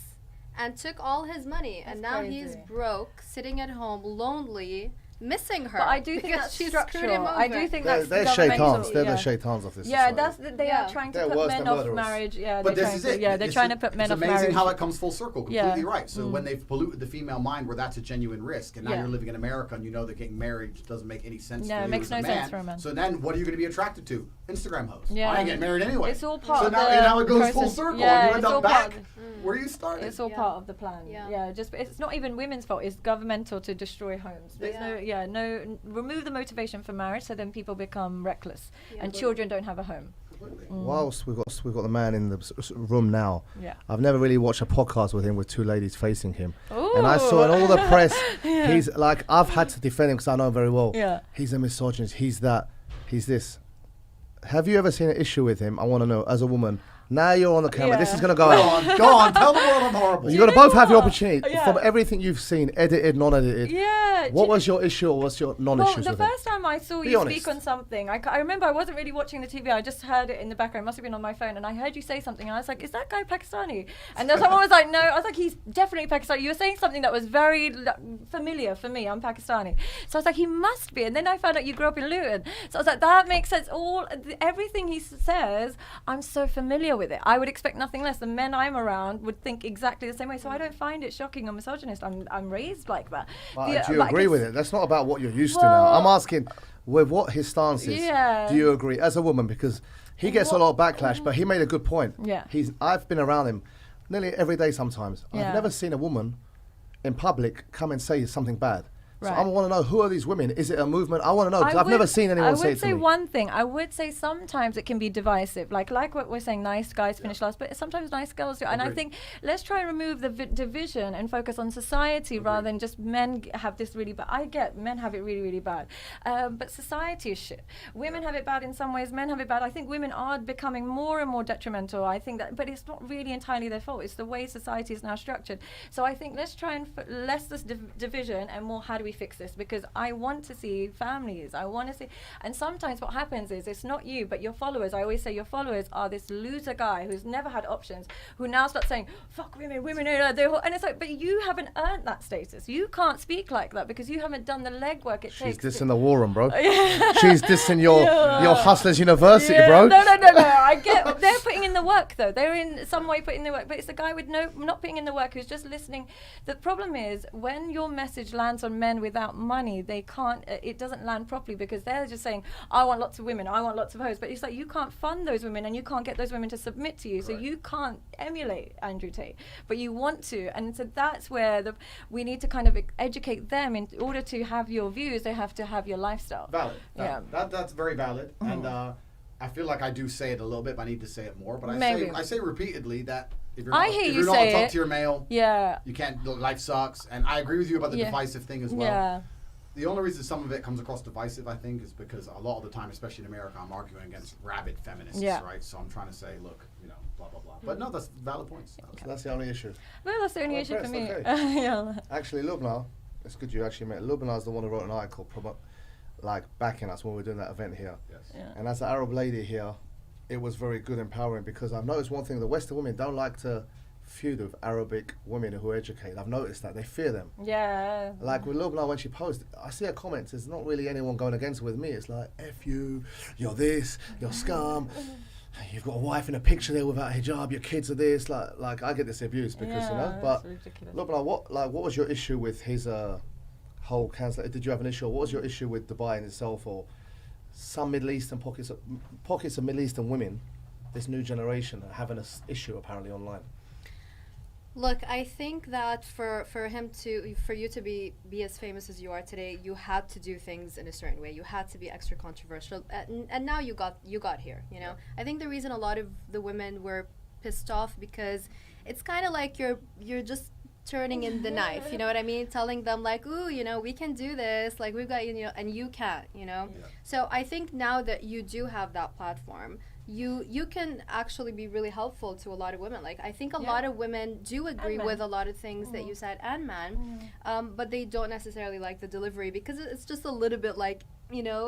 and took all his money. And now he's crazy. broke, sitting at home, lonely, missing her. But I do think because that's she's screwed him structural. I do over. think They're that's shaitans. governmental. They're Yeah. the shaitans of this Yeah, society. they Yeah. are trying to They're put worse men than off murderers. marriage. Yeah, But they're this trying is to, it. yeah, they're It's trying to put men off It's amazing marriage. how it comes full circle. Completely Yeah. right. So when they've polluted the female mind where that's a genuine risk, and now Yeah. you're living in America and you know that getting married doesn't make any sense No, for it you makes as no a sense man. for a man. So then what are you going to be attracted to? Instagram hosts. Yeah. I ain't getting married anyway. It's all part so of now, the and now it goes full process. circle. Yeah, and you end it's all up part back of where you started. It's all Yeah. part of the plan. Yeah. Just it's not even women's fault. It's governmental to destroy homes. There's remove the motivation for marriage, so then people become reckless, Yeah. and children don't have a home. Completely. Whilst we've got the man in the room now, Yeah. I've never really watched a podcast with him with two ladies facing him. Ooh. And I saw in all the press, he's like, I've had to defend him because I know him very well. Yeah. He's a misogynist, he's that, he's this. Have you ever seen an issue with him? I want to know, as a woman. Now you're on the camera. This Yeah. is going to go out. Go on, tell the world I'm horrible. You're going to both have your opportunity. Yeah. From everything you've seen, edited, non-edited. Yeah. What was your issue or what's your non-issues Well, the with him? first time I saw Be you honest. speak on something, I remember I wasn't really watching the TV. I just heard it in the background. It must have been on my phone. And I heard you say something. And I was like, is that guy Pakistani? And then someone was like, no. I was like, he's definitely Pakistani. You were saying something that was very familiar for me. I'm Pakistani. So I was like, he must be. And then I found out you grew up in Luton. So I was like, that makes sense. Everything he says, I'm so familiar with it. I would expect nothing less. The men I'm around would think exactly the same way. So I don't find it shocking or misogynist. I'm raised like that. But do you agree with it? That's not about what you're used to now. I'm asking with what his stance is. Yeah. Do you agree as a woman? Because he gets a lot of backlash, but he made a good point. Yeah. I've been around him nearly every day sometimes. Yeah. I've never seen a woman in public come and say something bad. So Right. I want to know, who are these women? Is it a movement? I want to know, because I've never seen anyone say it to I would say me. one thing. I would say sometimes it can be divisive. Like what we're saying, nice guys finish last, but sometimes nice girls do. And I Agreed. think let's try and remove the division and focus on society rather than just men have this really bad. I get men have it really, really bad. But society is shit. Women have it bad in some ways, men have it bad. I think women are becoming more and more detrimental. I think that, but it's not really entirely their fault. It's the way society is now structured. So I think let's try and less this division and more how do we fix this? Because I want to see families. I want to see, and sometimes what happens is it's not you, but your followers. I always say your followers are this loser guy who's never had options, who now starts saying, "Fuck women," and it's like, but you haven't earned that status. You can't speak like that because you haven't done the legwork it She's takes. dissing the war room, bro. She's dissing your Hustlers University, Yeah. bro. No. I get they're putting in the work though. They're in some way putting in the work, but it's the guy with not putting in the work who's just listening. The problem is when your message lands on men without money, they can't. It doesn't land properly because they're just saying, "I want lots of women. I want lots of hoes." But it's like you can't fund those women and you can't get those women to submit to you, so you can't emulate Andrew Tate. But you want to, and so that's where we need to kind of educate them. In order to have your views, they have to have your lifestyle. Valid. Yeah. That's very valid. And I feel like I do say it a little bit, but I need to say it more. But Maybe. I say repeatedly that if you're I not, hear if you you're not say a top it. tier male, Yeah. you can't. Life sucks. And I agree with you about the Yeah. divisive thing as well. Yeah. The only reason some of it comes across divisive, I think, is because a lot of the time, especially in America, I'm arguing against rabid feminists, Yeah. right? So I'm trying to say, look, blah, blah, blah. But no, that's valid points. So that's the only issue. Well, that's the only Oh, issue for me. impressed, Yeah. Actually, Lubna, it's good you actually met. Lubna's the one who wrote an article backing us when we were doing that event here. Yes. Yeah. And as an Arab lady here, it was very good, empowering, because I've noticed one thing: the Western women don't like to feud with Arabic women who are educated. I've noticed that they fear them. Yeah. Like with Lubna, when she posts, I see her comments. There's not really anyone going against her with me. It's like, "F you, you're this, you're scum. You've got a wife in a picture there without hijab. Your kids are this." Like I get this abuse because But that's ridiculous. Lubna, what was your issue with his whole cancel? Did you have an issue? What was your issue with Dubai in itself, or some Middle Eastern pockets of Middle Eastern women, this new generation, are having an issue apparently online? Look, I think that for you to be as famous as you are today, you had to do things in a certain way. You had to be extra controversial, and now you got here. I think the reason a lot of the women were pissed off because it's kind of like you're just turning in the knife. You know what I mean? Telling them like, "Ooh, we can do this. Like we've got and you can't. Yeah. So I think now that you do have that platform, you can actually be really helpful to a lot of women. Like I think a lot of women do agree with a lot of things that you said, and men, but they don't necessarily like the delivery because it's just a little bit like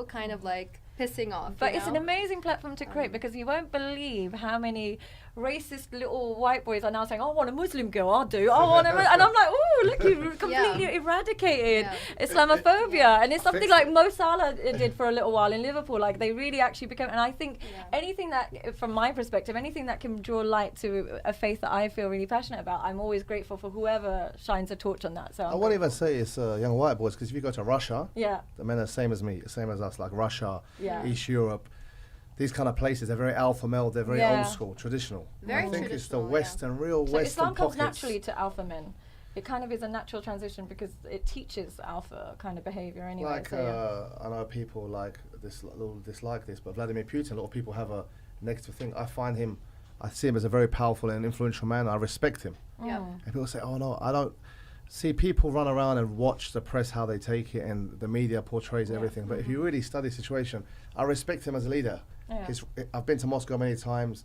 kind of like pissing off. But you it's an know? amazing platform to create because you won't believe how many racist little white boys are now saying, "I want a Muslim girl, I do. I want a," and I'm like, "Oh, look, you've completely eradicated Islamophobia." And it's something like Mo Salah did for a little while in Liverpool. Like they really actually became. And I think anything that, from my perspective, anything that can draw light to a faith that I feel really passionate about, I'm always grateful for whoever shines a torch on that. So I won't even say it's young white boys, because if you go to Russia, yeah, the men are the same as me, same as us, like Russia, Yeah. East Europe. These kind of places, they're very alpha male, they're very Yeah. old school, traditional. Very I think it's the traditional, Western, real so Western Islam comes pockets. naturally to alpha men. It kind of is a natural transition because it teaches alpha kind of behavior anyway. Like, so yeah. I know people like this, little dislike this, but Vladimir Putin, a lot of people have a negative thing. I see him as a very powerful and influential man. I respect him. Yeah. And people say, oh no, I don't see people run around and watch the press, how they take it, and the media portrays everything. But if you really study the situation, I respect him as a leader. Yeah. I've been to Moscow many times.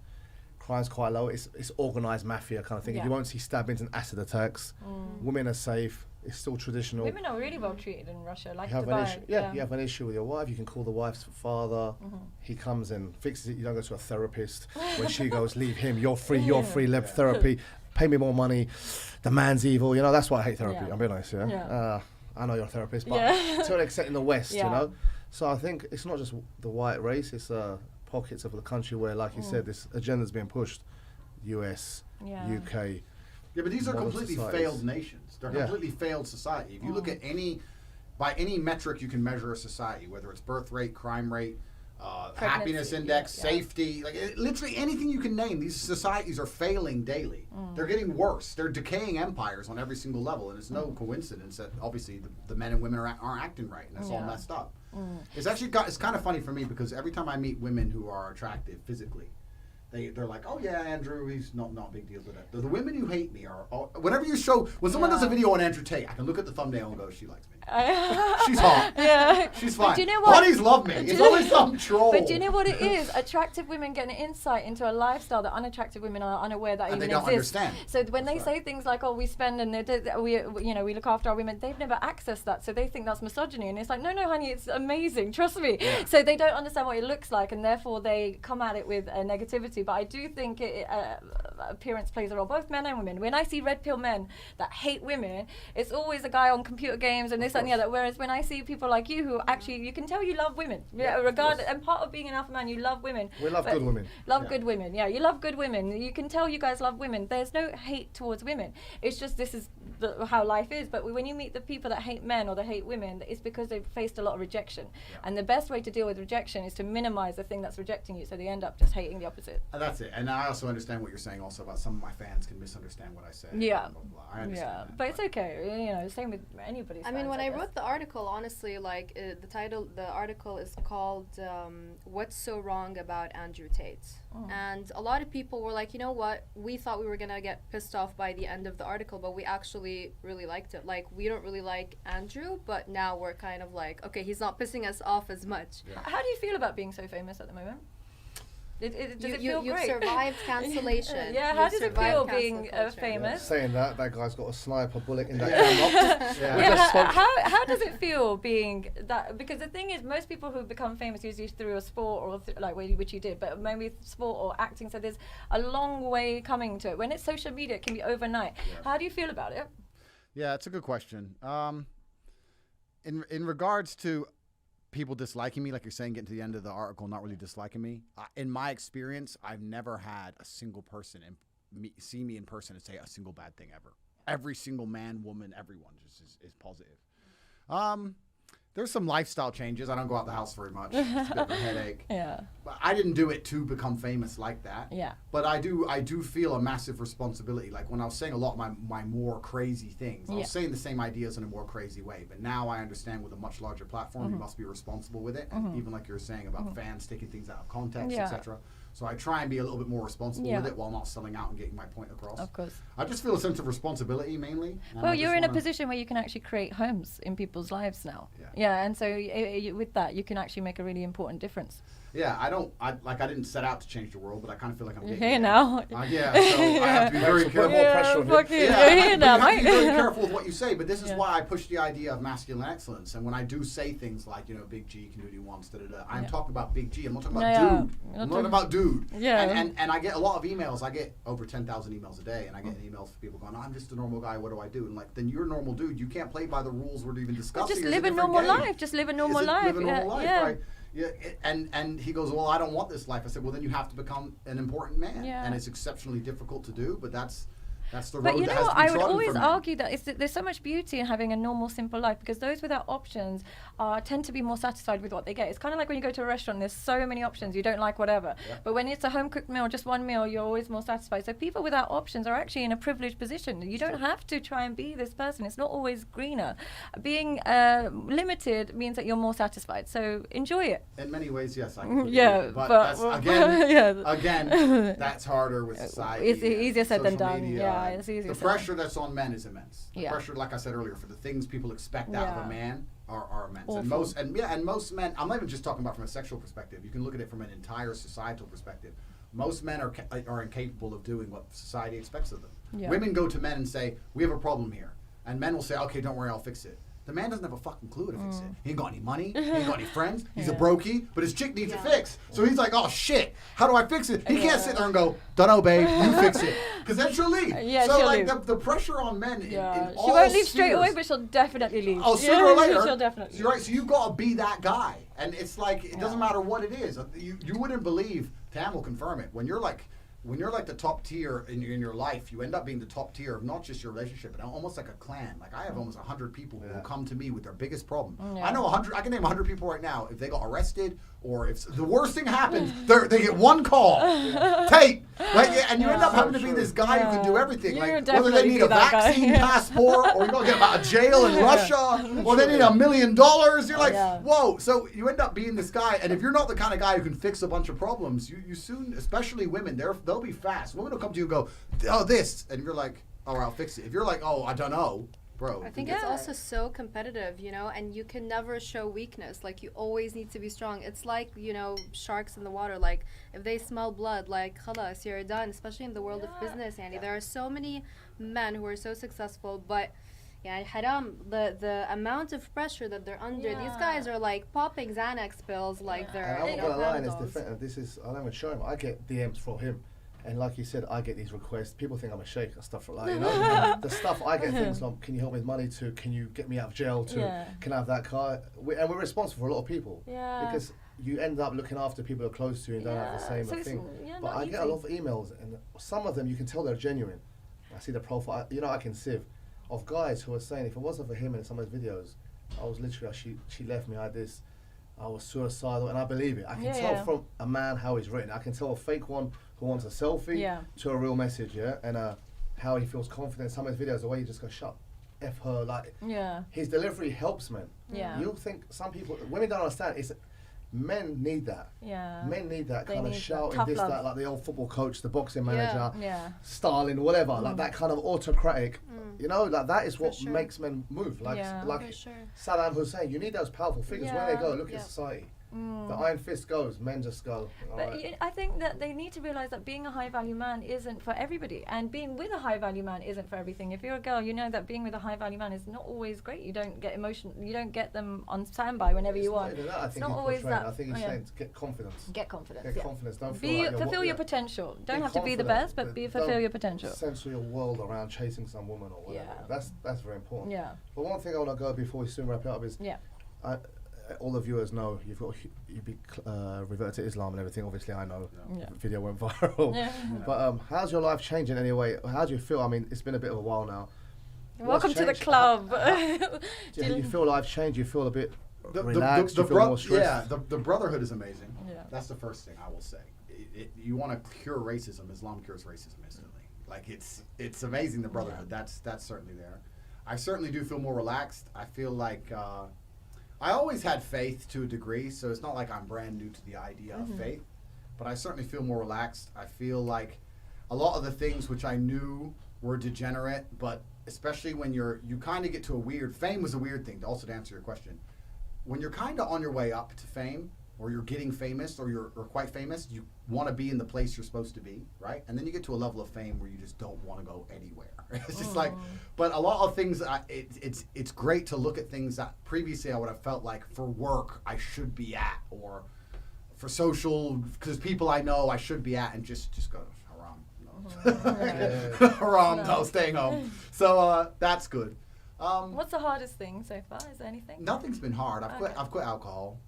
Crime's quite low. It's organised mafia kind of thing. Yeah. You won't see stabbings and acid attacks. Women are safe. It's still traditional. Women are really well treated in Russia, like You have Dubai. an issue. Yeah, you have an issue with your wife. You can call the wife's father. He comes and fixes it. You don't go to a therapist. When she goes, leave him. You're free. You're free. Left therapy. Pay me more money. The man's evil. You know, that's why I hate therapy. Yeah. I'm being honest. Yeah. Yeah. I know you're a therapist, but Yeah. to an extent in the West, you Yeah. know. So I think it's not just the white race. It's pockets of the country where, like you said, this agenda's being pushed. US, Yeah. UK. Yeah, but these are modern completely societies. failed nations. They're completely failed society. If you look at by any metric you can measure a society, whether it's birth rate, crime rate, happiness Pregnancy, index, yeah. safety, like literally anything you can name, these societies are failing daily. They're getting worse. They're decaying empires on every single level, and it's no coincidence that obviously the men and women aren't acting right, and it's all messed up. It's actually it's kind of funny for me because every time I meet women who are attractive physically, they're like, oh yeah, Andrew, he's not a big deal to that. The women who hate me are whenever you show when someone does a video on Andrew Tate, I can look at the thumbnail and go, she likes me. She's hot. Yeah. She's fine. But do you know what? Buddies love me. It's always some troll. But do you know what it is? Attractive women get an insight into a lifestyle that unattractive women are unaware that And even they don't exists. understand. So when they say things like, "Oh, we spend and we look after our women," they've never accessed that, so they think that's misogyny. And it's like, no, honey, it's amazing. Trust me. Yeah. So they don't understand what it looks like, and therefore they come at it with negativity. But I do think appearance plays a role, both men and women. When I see red pill men that hate women, it's always a guy on computer games and this and the other. Whereas when I see people like you who actually, you can tell you love women, regardless. And part of being an alpha man, you love women. We love But good women. Love good women. Yeah, you love good women. You can tell you guys love women. There's no hate towards women. It's just this is how life is. But when you meet the people that hate men or that hate women, it's because they've faced a lot of rejection. And the best way to deal with rejection is to minimize the thing that's rejecting you, so they end up just hating the opposite. And that's it. And I also understand what you're saying also about some of my fans can misunderstand what I say. Yeah. Blah, blah, blah. I understand that. But it's okay. You know, same with anybody's. I mean, fans, when I guess. wrote the article, honestly, like the article is called "What's So Wrong About Andrew Tate," and a lot of people were like, you know what? We thought we were gonna get pissed off by the end of the article, but we actually really liked it. Like, we don't really like Andrew, but now we're kind of like, okay, he's not pissing us off as much. How do you feel about being so famous at the moment? Does it feel You've great? survived cancellation. Yeah, how You've does it survived feel cancel being culture. famous? Saying that guy's got a sniper bullet in that gun. Yeah, how does it feel being that? Because the thing is, most people who become famous usually through a sport or which you did, but maybe sport or acting. So there's a long way coming to it. When it's social media, it can be overnight. How do you feel about it? Yeah, it's a good question. In regards to people disliking me, like you're saying, getting to the end of the article, not really disliking me. In my experience, I've never had a single person see me in person and say a single bad thing ever. Every single man, woman, everyone just is positive. There's some lifestyle changes. I don't go out the house very much. It's a bit of a headache. Yeah. But I didn't do it to become famous like that. Yeah. But I do feel a massive responsibility. Like when I was saying a lot of my more crazy things, I was saying the same ideas in a more crazy way. But now I understand with a much larger platform, you must be responsible with it. Even like you were saying about fans taking things out of context, etc. So I try and be a little bit more responsible with it while not selling out and getting my point across. Of course. I just feel a sense of responsibility mainly. Well, you're in a position where you can actually create homes in people's lives now. Yeah, and so with that, you can actually make a really important difference. Yeah, I didn't set out to change the world, but I kind of feel like I'm You're getting here there. now. Yeah, so I have to be very Put careful. more pressure on him. Fucking, Yeah, you're here now, you have to be mate. very careful with what you say, but this is Yeah. why I push the idea of masculine excellence. And when I do say things like, Big G can do what he wants, I'm talking about Big G. I'm not talking about Yeah, dude. yeah. I'm talking about dude. Yeah. And I get a lot of emails. I get over 10,000 emails a day, and I get emails from people going, I'm just a normal guy. What do I do? And like, then you're a normal dude. You can't play by the rules we're even discussing. Just It's live a different normal game. life. Just live a normal Is it life. live a normal Yeah, life, yeah. right? Yeah, and he goes, well, I don't want this life. I said, well, then you have to become an important man, Yeah. and it's exceptionally difficult to do, but that's the But road you that know has what? to be I would trodden always for men. argue that there's so much beauty in having a normal, simple life, because those without options tend to be more satisfied with what they get. It's kind of like when you go to a restaurant, there's so many options, you don't like whatever. Yeah. But when it's a home-cooked meal, just one meal, you're always more satisfied. So people without options are actually in a privileged position. You don't have to try and be this person. It's not always greener. Being limited means that you're more satisfied. So enjoy it. In many ways, yes, I completely Yeah, agree. But but- that's, well, again, yeah. again, that's harder with society. It's easier said than social done. media, Yeah, and it's easier The said than pressure that's on men is immense. The Yeah. pressure, like I said earlier, for the things people expect out of Yeah. a man are immense. Awful. And most men, I'm not even just talking about from a sexual perspective. You can look at it from an entire societal perspective. Most men are incapable of doing what society expects of them. Yeah. Women go to men and say, we have a problem here. And men will say, okay, don't worry, I'll fix it. The man doesn't have a fucking clue to fix it. He ain't got any money. He ain't got any friends. He's a Yeah. brokey, but his chick needs Yeah. it fixed. So he's like, oh shit, how do I fix it? He can't sit there and go, dunno, babe, you fix it. Because then she'll leave. Yeah, so she'll like leave. the pressure on men Yeah. in all She won't leave straight away, spheres- but she'll definitely leave. Oh, sooner Yeah, or later. she'll definitely. So you're right. So you've got to be that guy, and it's like it doesn't Yeah. matter what it is. You wouldn't believe. Tam will confirm it. When you're like the top tier in your life, you end up being the top tier of not just your relationship, but almost like a clan. Like I have almost 100 people who will come to me with their biggest problem. Yeah. I know 100. I can name 100 people right now. If they got arrested or if the worst thing happens, they get one call. Tate. Like, and you end up having to be this guy who can do everything. You Like would whether they definitely need be a that guy. vaccine passport or you gotta get them out of jail in Russia or they need $1 million. You're like, Yeah. whoa. So you end up being this guy, and if you're not the kind of guy who can fix a bunch of problems, you soon, especially women, they'll be fast. Women will come to you and go, oh, this, and you're like, oh, I'll fix it. If you're like, oh, I don't know, bro. I think Yeah. it's also so competitive, and you can never show weakness. Like, you always need to be strong. It's like, sharks in the water. Like, if they smell blood, like, khalas, you're done. Especially in the world of business, Andy. There are so many men who are so successful, but yeah, haram, the amount of pressure that they're under. These Yeah. guys are like popping Xanax pills like And they're I'm not gonna lie, and it's Panadols. different. This is, I don't even show him. I get DMs from him, and like you said, I get these requests. People think I'm a sheikh and stuff like that. The stuff I get things like, can you help me with money? To can you get me out of jail? To Yeah. can I have that car? And we're responsible for a lot of people. Yeah. Because you end up looking after people who are close to you and don't have the Yeah. same So it's, thing. yeah, But not I get a easy. lot of emails, and some of them you can tell they're genuine. I see the profile. I can sieve of guys who are saying, if it wasn't for him in some of his videos, I was literally, she left me, I had this, I was suicidal, and I believe it. I can Yeah, tell yeah. from a man how he's written. I can tell a fake one who wants a selfie Yeah. to a real message, and how he feels confident. Some of his videos, the way he just goes, shut F her, like, Yeah. his delivery helps men. Yeah. You'll think some people, women don't understand, men need that. Yeah. Men need that They kind of need that shouting, tough this, love. that, like the old football coach, the boxing Yeah. manager, Yeah. Stalin, whatever, like that kind of autocratic, like that is For what sure. makes men move. Like, Yeah. like For sure. Saddam Hussein, you need those powerful figures. Where they Yeah. go, look Yeah. at society. Mm. The iron fist goes, men just go. But alright. I think that they need to realize that being a high value man isn't for everybody, and being with a high value man isn't for everything. If you're a girl, you know that being with a high value man is not always great. You don't get you don't get them on standby whenever It's you not want. even that, I It's think not he's always portraying. that. I think he's Oh, yeah. saying to get confidence. Get confidence. Get yeah. confidence. Don't feel Be like you're fulfill your yeah. potential. Don't Be have to be the confident, best, but but fulfill don't your potential. Censor your world around chasing some woman or whatever. Yeah. That's very important. Yeah. But one thing I want to go before we soon wrap it up is, Yeah. all the viewers know you've got you be reverted to Islam and everything. Obviously, I know Yeah. the video went viral. Yeah. But how's your life changing anyway? How do you feel? I mean, it's been a bit of a while now. Welcome to the changed? club. Do you feel life changed? Do you feel a bit The relaxed? Do you feel more stressed? the brotherhood is amazing. Yeah. That's the first thing I will say. You want to cure racism, Islam cures racism instantly. Like it's amazing, the brotherhood. That's certainly there. I certainly do feel more relaxed. I feel like I always had faith to a degree, so it's not like I'm brand new to the idea of faith. But I certainly feel more relaxed. I feel like a lot of the things which I knew were degenerate, but especially when you kind of get to a weird, fame was a weird thing, also to answer your question. When you're kind of on your way up to fame, or you're getting famous, or you're quite famous, you want to be in the place you're supposed to be, right? And then you get to a level of fame where you just don't want to go anywhere. It's just like, but a lot of things, it's great to look at things that previously I would have felt like for work I should be at, or for social, because people I know I should be at, and just go, haram, no, staying home. So that's good. What's the hardest thing so far? Is there anything? Nothing's been hard. I've quit alcohol.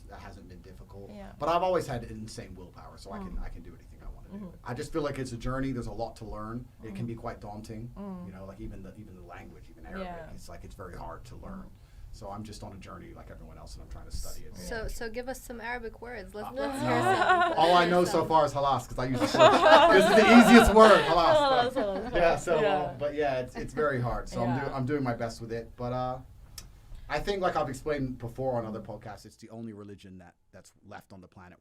That hasn't been difficult. Yeah. But I've always had insane willpower, so I can do anything I want to do. I just feel like it's a journey. There's a lot to learn. It can be quite daunting. You know, like even the language, even Arabic. Yeah. It's very hard to learn. So I'm just on a journey like everyone else, and I'm trying to study it. So give us some Arabic words. Let's hear some. All I know so far is halas, because I use it. This is the easiest word, halas. Yeah. So, but yeah, it's very hard. So I'm doing my best with it. But I think, like I've explained before on other podcasts, it's the only religion that's left on the planet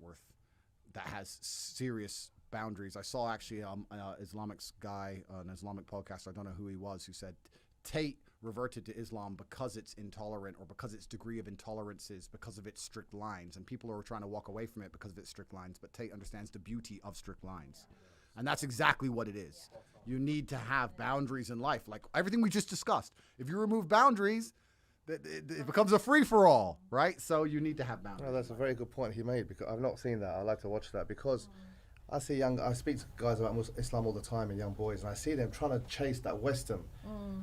that has serious boundaries. I saw actually an Islamic guy, an Islamic podcaster, I don't know who he was, who said Tate reverted to Islam because it's intolerant, or because its degree of intolerance is because of its strict lines, and people are trying to walk away from it because of its strict lines. But Tate understands the beauty of strict lines, and that's exactly what it is. You need to have boundaries in life, like everything we just discussed. If you remove boundaries, it becomes a free-for-all, right? So you need to have boundaries. No, that's a very good point he made, because I've not seen that. I'd like to watch that, because I speak to guys about Islam all the time, and young boys, and I see them trying to chase that Western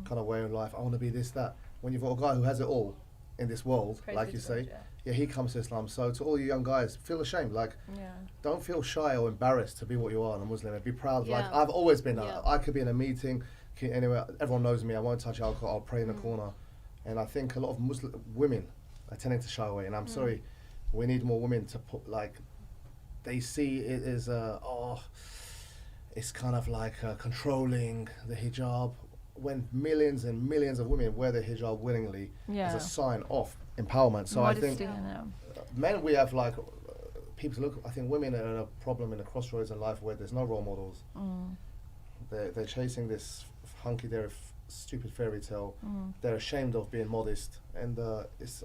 kind of way of life. I want to be this, that. When you've got a guy who has it all in this world, like you say, he comes to Islam. So to all you young guys, feel ashamed. Like, don't feel shy or embarrassed to be what you are, a Muslim, and be proud. Like I've always been. I could be in a meeting, anywhere. Everyone knows me. I won't touch alcohol. I'll pray in the corner. And I think a lot of Muslim women are tending to shy away. And I'm sorry, we need more women to put, like, they see it as it's kind of like controlling the hijab, when millions and millions of women wear the hijab willingly as a sign of empowerment. So I think men, we have like people look. I think women are in a problem in a crossroads in life where there's no role models. They're chasing this hunky-dory stupid fairy tale. They're ashamed of being modest, and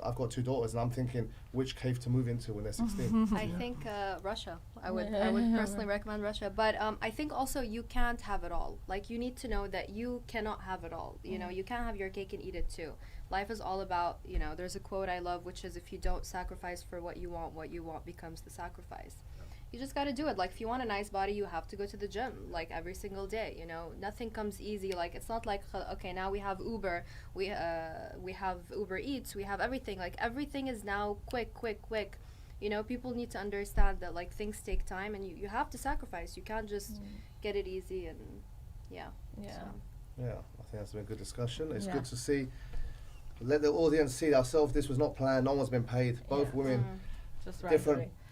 I've got 2 daughters, and I'm thinking which cave to move into when they're 16. I think Russia. I would personally recommend Russia, but I think also you can't have it all. Like, you need to know that you cannot have it all. You know, you can't have your cake and eat it too. Life is all about, you know, there's a quote I love, which is, if you don't sacrifice for what you want becomes the sacrifice. You just got to do it. Like, if you want a nice body, you have to go to the gym, like, every single day, you know. Nothing comes easy. Like, it's not like, okay, now we have Uber, we have Uber Eats, we have everything. Like, everything is now quick. You know, people need to understand that, like, things take time, and you have to sacrifice. You can't just get it easy, and Yeah, I think that's been a good discussion. It's good to see, let the audience see ourselves. This was not planned. No one's been paid. Both women, just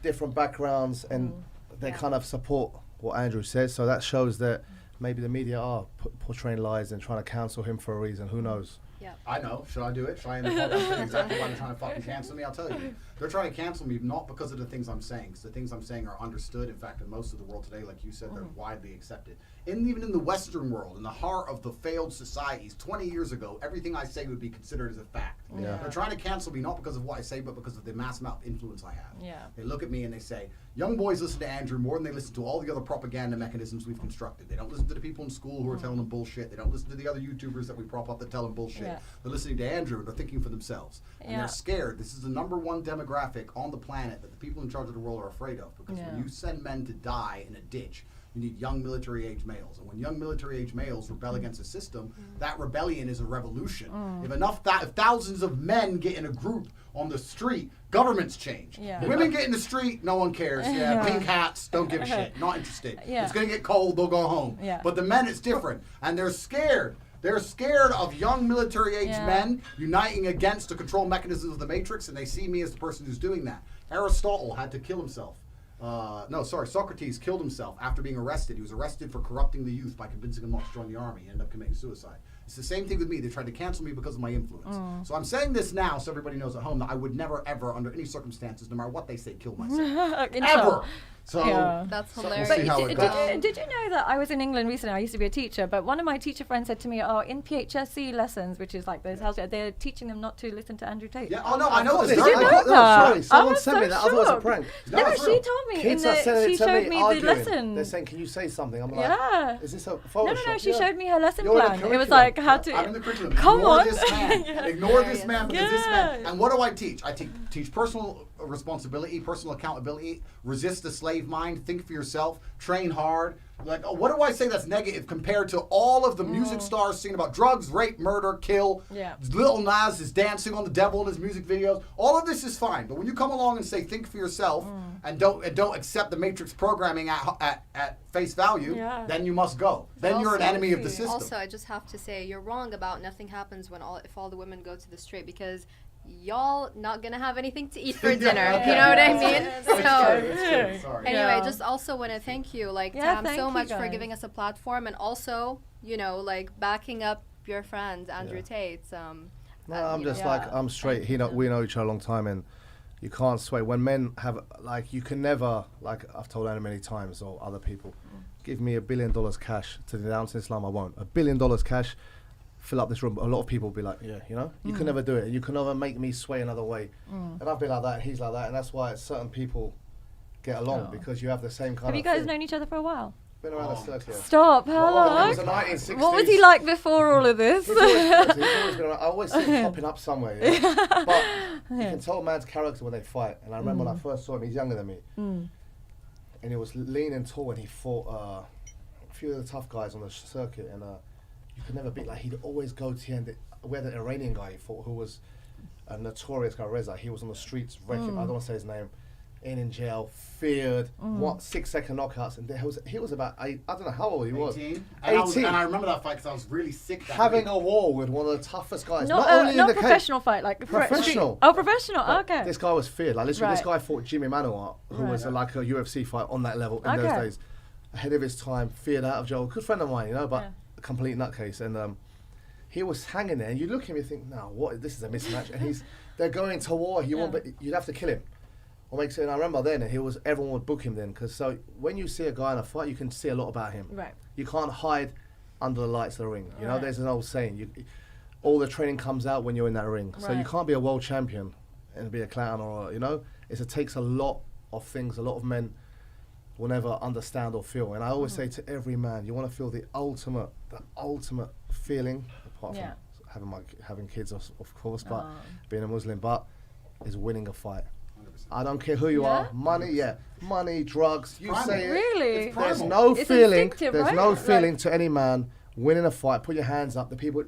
different backgrounds, and they kind of support what Andrew says. So that shows that maybe the media are portraying lies and trying to cancel him for a reason. Who knows? Yeah. I know. Should I do it? Should I end the podcast? Exactly why they're trying to fucking cancel me. I'll tell you. They're trying to cancel me not because of the things I'm saying, because the things I'm saying are understood. In fact, in most of the world today, like you said, they're widely accepted. Even in the Western world, in the heart of the failed societies, 20 years ago, everything I say would be considered as a fact. Yeah. They're trying to cancel me not because of what I say, but because of the mass amount of influence I have. Yeah. They look at me and they say, young boys listen to Andrew more than they listen to all the other propaganda mechanisms we've constructed. They don't listen to the people in school who are telling them bullshit. They don't listen to the other YouTubers that we prop up that tell them bullshit. Yeah. They're listening to Andrew and they're thinking for themselves. And they're scared. This is the #1 demographic on the planet that the people in charge of the world are afraid of. Because when you send men to die in a ditch, you need young military-age males. And when young military-age males rebel against a system, that rebellion is a revolution. If thousands of men get in a group on the street, governments change. Women get in the street, no one cares. Pink hats, don't give a shit. Not interested. It's going to get cold, they'll go home. But the men, it's different. And they're scared. They're scared of young military-age men uniting against the control mechanisms of the Matrix, and they see me as the person who's doing that. Aristotle had to kill himself. Socrates killed himself after being arrested. He was arrested for corrupting the youth by convincing them not to join the army. He ended up committing suicide. It's the same thing with me. They tried to cancel me because of my influence. So I'm saying this now so everybody knows at home that I would never, ever, under any circumstances, no matter what they say, kill myself. Ever. So Yeah. That's so we'll hilarious. see how it goes. Did you know that I was in England recently? I used to be a teacher, but one of my teacher friends said to me, "Oh, in PHSE lessons, which is like those they're teaching them not to listen to Andrew Tate." Yeah. Oh no, I know this. Did you I know got that? Sorry, someone was sent so me that. I thought it was a shocked. prank. No, No, it's she real. told me. Kids are sending She it to showed me me the arguing. lesson. They're saying, "Can you say something?" I'm like, Yeah. "Is this a Photoshop?" No, no, no. She Yeah. showed me her lesson You're in the plan. It was curriculum. like how to. I'm in the curriculum. Come Ignore on. this man. Yeah. Ignore this man because this man. Yeah. And what do I teach? I teach personal responsibility, personal accountability, resist the slave mind, think for yourself, train hard. Like, what do I say that's negative compared to all of the music stars singing about drugs, rape, murder, kill? Yeah. Lil Nas is dancing on the devil in his music videos. All of this is fine, but when you come along and say think for yourself and don't accept the Matrix programming at face value, Yeah. then you must go. Then you're an Also- enemy of the system. Also, I just have to say you're wrong about nothing happens when if all the women go to the strip because y'all not gonna have anything to eat for dinner. Yeah, You know what I okay. mean? Yeah, So that's It's good. Sorry. anyway, Yeah. just also want to thank you, like Yeah, Tam, thank so you much for guys. giving us a platform and also, you know, like backing up your friend Andrew Yeah. Tate. No, I'm you just know. like Yeah. I'm straight. We know each other a long time, and you can't sway. When men have like, you can never, like I've told Anna many times or other people, give me $1 billion cash to denounce Islam. I won't. $1 billion cash, fill up this room. A lot of people will be like, yeah, you know, you can never do it. You can never make me sway another way. And I've been like that, and he's like that, and that's why certain people get along because you have the same kind Have of you guys thing. known each other for a while? Been around the circle. Stop. How Well, it long? was the 1960s. What was he like before all of this? He's always been around. I always see him popping up somewhere. Yeah? But you can tell a man's character when they fight. And I remember when I first saw him, he's younger than me. And he was lean and tall, and he fought a few of the tough guys on the circuit. And you could never beat, like, he'd always go to the end. We had an Iranian guy he fought who was a notorious guy, Reza. He was on the streets wrecking, I don't want to say his name, in jail, feared, 6-second knockouts. And he was about, I don't know how old he was. 18. 18. And I remember that fight because I was really sick that Having week. a war with one of the toughest guys. Not, only in not the cage. professional fight, like Professional. Oh, professional. But Okay. This guy was feared. Like literally, this Right. guy fought Jimmy Manuwa, who was like a UFC fight on that level in those Okay. days. Ahead of his time, feared out of jail. Good friend of mine, you know, but Yeah. a complete nutcase. And he was hanging there, and you look at him, you think, no, what? This is a mismatch. And they're going to war. You'd have to kill him. Or make sense. And I remember then, everyone would book him then, because so when you see a guy in a fight, you can see a lot about him. Right. You can't hide under the lights of the ring. You know, Right. there's an old saying, all the training comes out when you're in that ring. So you Right. can't be a world champion and be a clown or, you know, it takes a lot of things. A lot of men will never understand or feel. And I always say to every man, you want to feel the ultimate feeling, apart Yeah. from having kids, of course, but being a Muslim, but is winning a fight. 100%. I don't care who you Yeah? are. Money, drugs. You Primal. say it. Really? It's There's primal. no It's feeling. instinctive, There's right? no Like- feeling to any man winning a fight. Put your hands up. The people.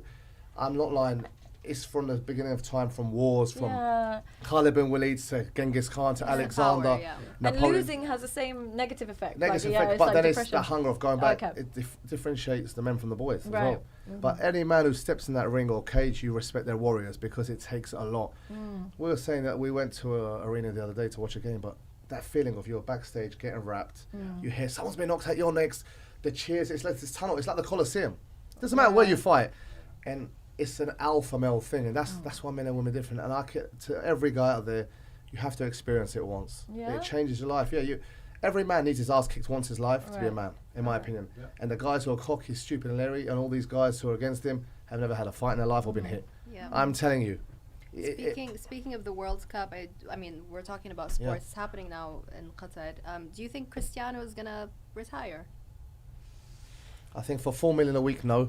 I'm not lying. It's from the beginning of time, from wars, from Yeah. Khalid bin Walid to Genghis Khan to Yeah. Alexander. Power, yeah. And Napoleon. losing has the same negative effect. Negative like, yeah, effect, it's but like then depression. it's the hunger of going back. Okay. It differentiates the men from the boys as Right. well. But any man who steps in that ring or cage, you respect their warriors because it takes a lot. We were saying that we went to an arena the other day to watch a game, but that feeling of you're backstage getting wrapped, you hear someone's been knocked out, you're next, the cheers, it's like this tunnel, it's like the Colosseum. Doesn't matter where you fight. And it's an alpha male thing, and that's why men and women are different. And to every guy out there, you have to experience it once. Yeah. It changes your life. Yeah, every man needs his ass kicked once in his life to be a Right. man, in my opinion. Yeah. And the guys who are cocky, stupid, and leery, and all these guys who are against him have never had a fight in their life or been hit. Yeah. I'm telling you. Speaking of the World Cup, I mean, we're talking about sports. It's happening now in Qatar. Do you think Cristiano is gonna retire? I think for 4 million a week, no.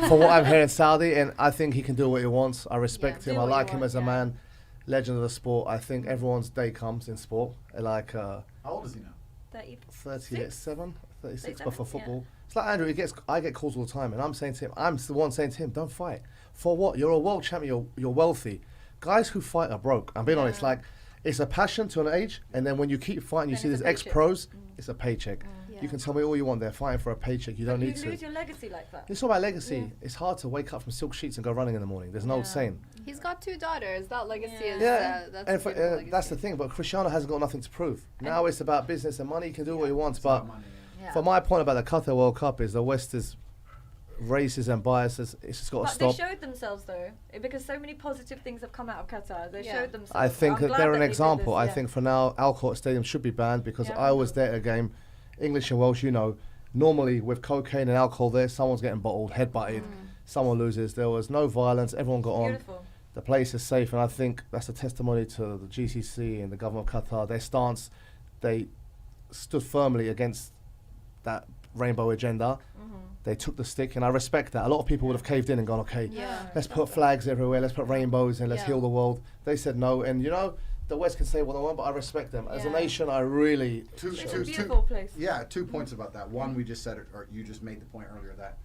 For what I'm hearing, Saudi, and I think he can do what he wants. I respect do him. I what you like him want, as a yeah. man, legend of the sport. I think everyone's day comes in sport. Like How old is he now? 37, 36, but 37, for yeah. football. It's like Andrew, I get calls all the time, and I'm the one saying to him, don't fight. For what? You're a world champion, you're wealthy. Guys who fight are broke. I'm being honest, like, it's a passion to an age, and then when you keep fighting, you Then see it's these a paycheck. ex-pros, it's a paycheck. Yeah. You can tell me all you want, they're fighting for a paycheck, you don't But need you to. lose your legacy like that. It's all about legacy. It's hard to wake up from silk sheets and go running in the morning. There's no Yeah. saying. He's got 2 daughters. That legacy is Yeah, that's and a beautiful legacy. that's the thing. But Cristiano hasn't got nothing to prove. Now it's about business and money. He can do what he wants. It's But about money, yeah. Yeah. for my point about the Qatar World Cup is the West is racism, biases, it's just got to But stop. they showed themselves though, because so many positive things have come out of Qatar. They Yeah. showed themselves. I think I'm that glad they're that an they did example. this, I yeah. think for now, alcohol at stadium should be banned because Yeah. I was there at a game, English and Welsh, you know, normally with cocaine and alcohol there, someone's getting bottled, headbutted, someone loses. There was no violence, everyone got on. Beautiful. The place is safe, and I think that's a testimony to the GCC and the government of Qatar. Their stance, they stood firmly against that rainbow agenda. They took the stick, and I respect that. A lot of people would have caved in and gone, okay, Yeah. let's put flags everywhere, let's put rainbows and let's Yeah. heal the world. They said no, and you know, the West can say what they want, but I respect them. As a Yeah. nation, I really... It's a beautiful place. Yeah, 2 points about that. One, we just said it, or you just made the point earlier that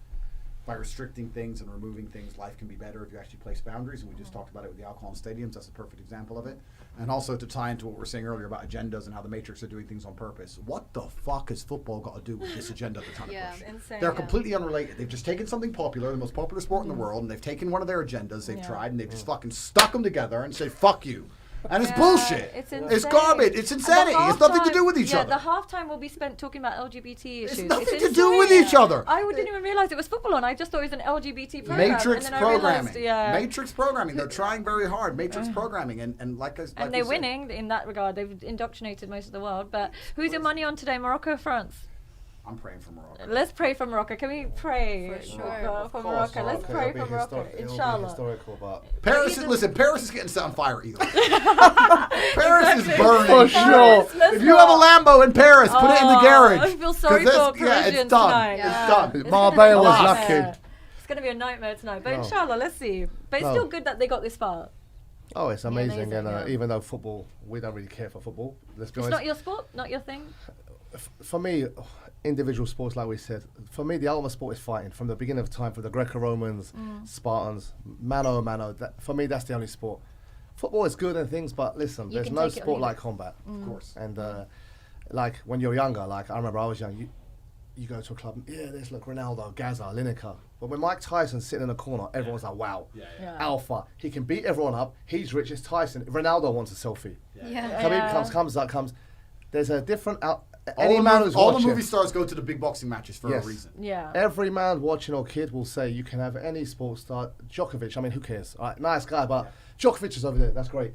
by restricting things and removing things, life can be better if you actually place boundaries. And we just talked about it with the alcohol in stadiums. That's a perfect example of it. And also to tie into what we were saying earlier about agendas and how the Matrix are doing things on purpose. What the fuck has football got to do with this agenda they're trying Yeah. to push? Insane. They're Yeah. completely unrelated. They've just taken something popular, the most popular sport in the world, and they've taken one of their agendas they've Yeah. tried, and they've just fucking stuck them together and said, fuck you. And it's Yeah, bullshit. It's It's insane. garbage. It's And the insanity. It's nothing to halftime- do with each yeah, other. the halftime will be spent talking about LGBT issues. It's nothing It's to do with insane. each other. I didn't even realize it was football on. I just thought it was an LGBT program. Matrix and then I realized, programming. yeah. Matrix programming. They're trying very hard. Matrix programming. And like I like And we they're said- winning in that regard. They've indoctrinated most of the world. But who's your money on today, Morocco or France? I'm praying for Morocco. Let's pray for Morocco. Can we pray For sure. for Of course, Morocco? Let's okay, pray it'll for be Morocco, it'll be inshallah. historical, but... Paris is, Even- listen, Paris is getting set on fire either. Paris is Exactly. burning. For sure. Let's If you have a go. Lambo in Paris, put it in the Oh, garage. I feel sorry 'Cause for that's- yeah, Parisians it's done. tonight. Yeah. It's done. It's Marbella gonna be a was nightmare. lucky. It's going to be a nightmare tonight. But No. inshallah, let's see. But it's No. still good that they got this far. Oh, it's amazing, amazing, and yeah. even though football, we don't really care for football. Let's be It's honest. not your sport, not your thing. For me, individual sports, like we said, for me, the ultimate sport is fighting. From the beginning of time, for the Greco-Romans, Spartans, mano a mano. For me, that's the only sport. Football is good and things, but listen, You there's can no take it or sport leave like it. combat. Of course. And like when you're younger, like I remember I was young, you go to a club, there's like Ronaldo, Gaza, Lineker. But when Mike Tyson's sitting in a corner, everyone's like, wow, Yeah. alpha. He can beat everyone up. He's rich. It's Tyson. Ronaldo wants a selfie. Yeah. Khabib comes. There's a different All any the man mov- who's all the watching. movie stars go to the big boxing matches for Yes. a reason. Yeah. Every man watching or kid will say you can have any sports star. Djokovic, I mean, who cares? All right, nice guy, but Djokovic is over there. That's great.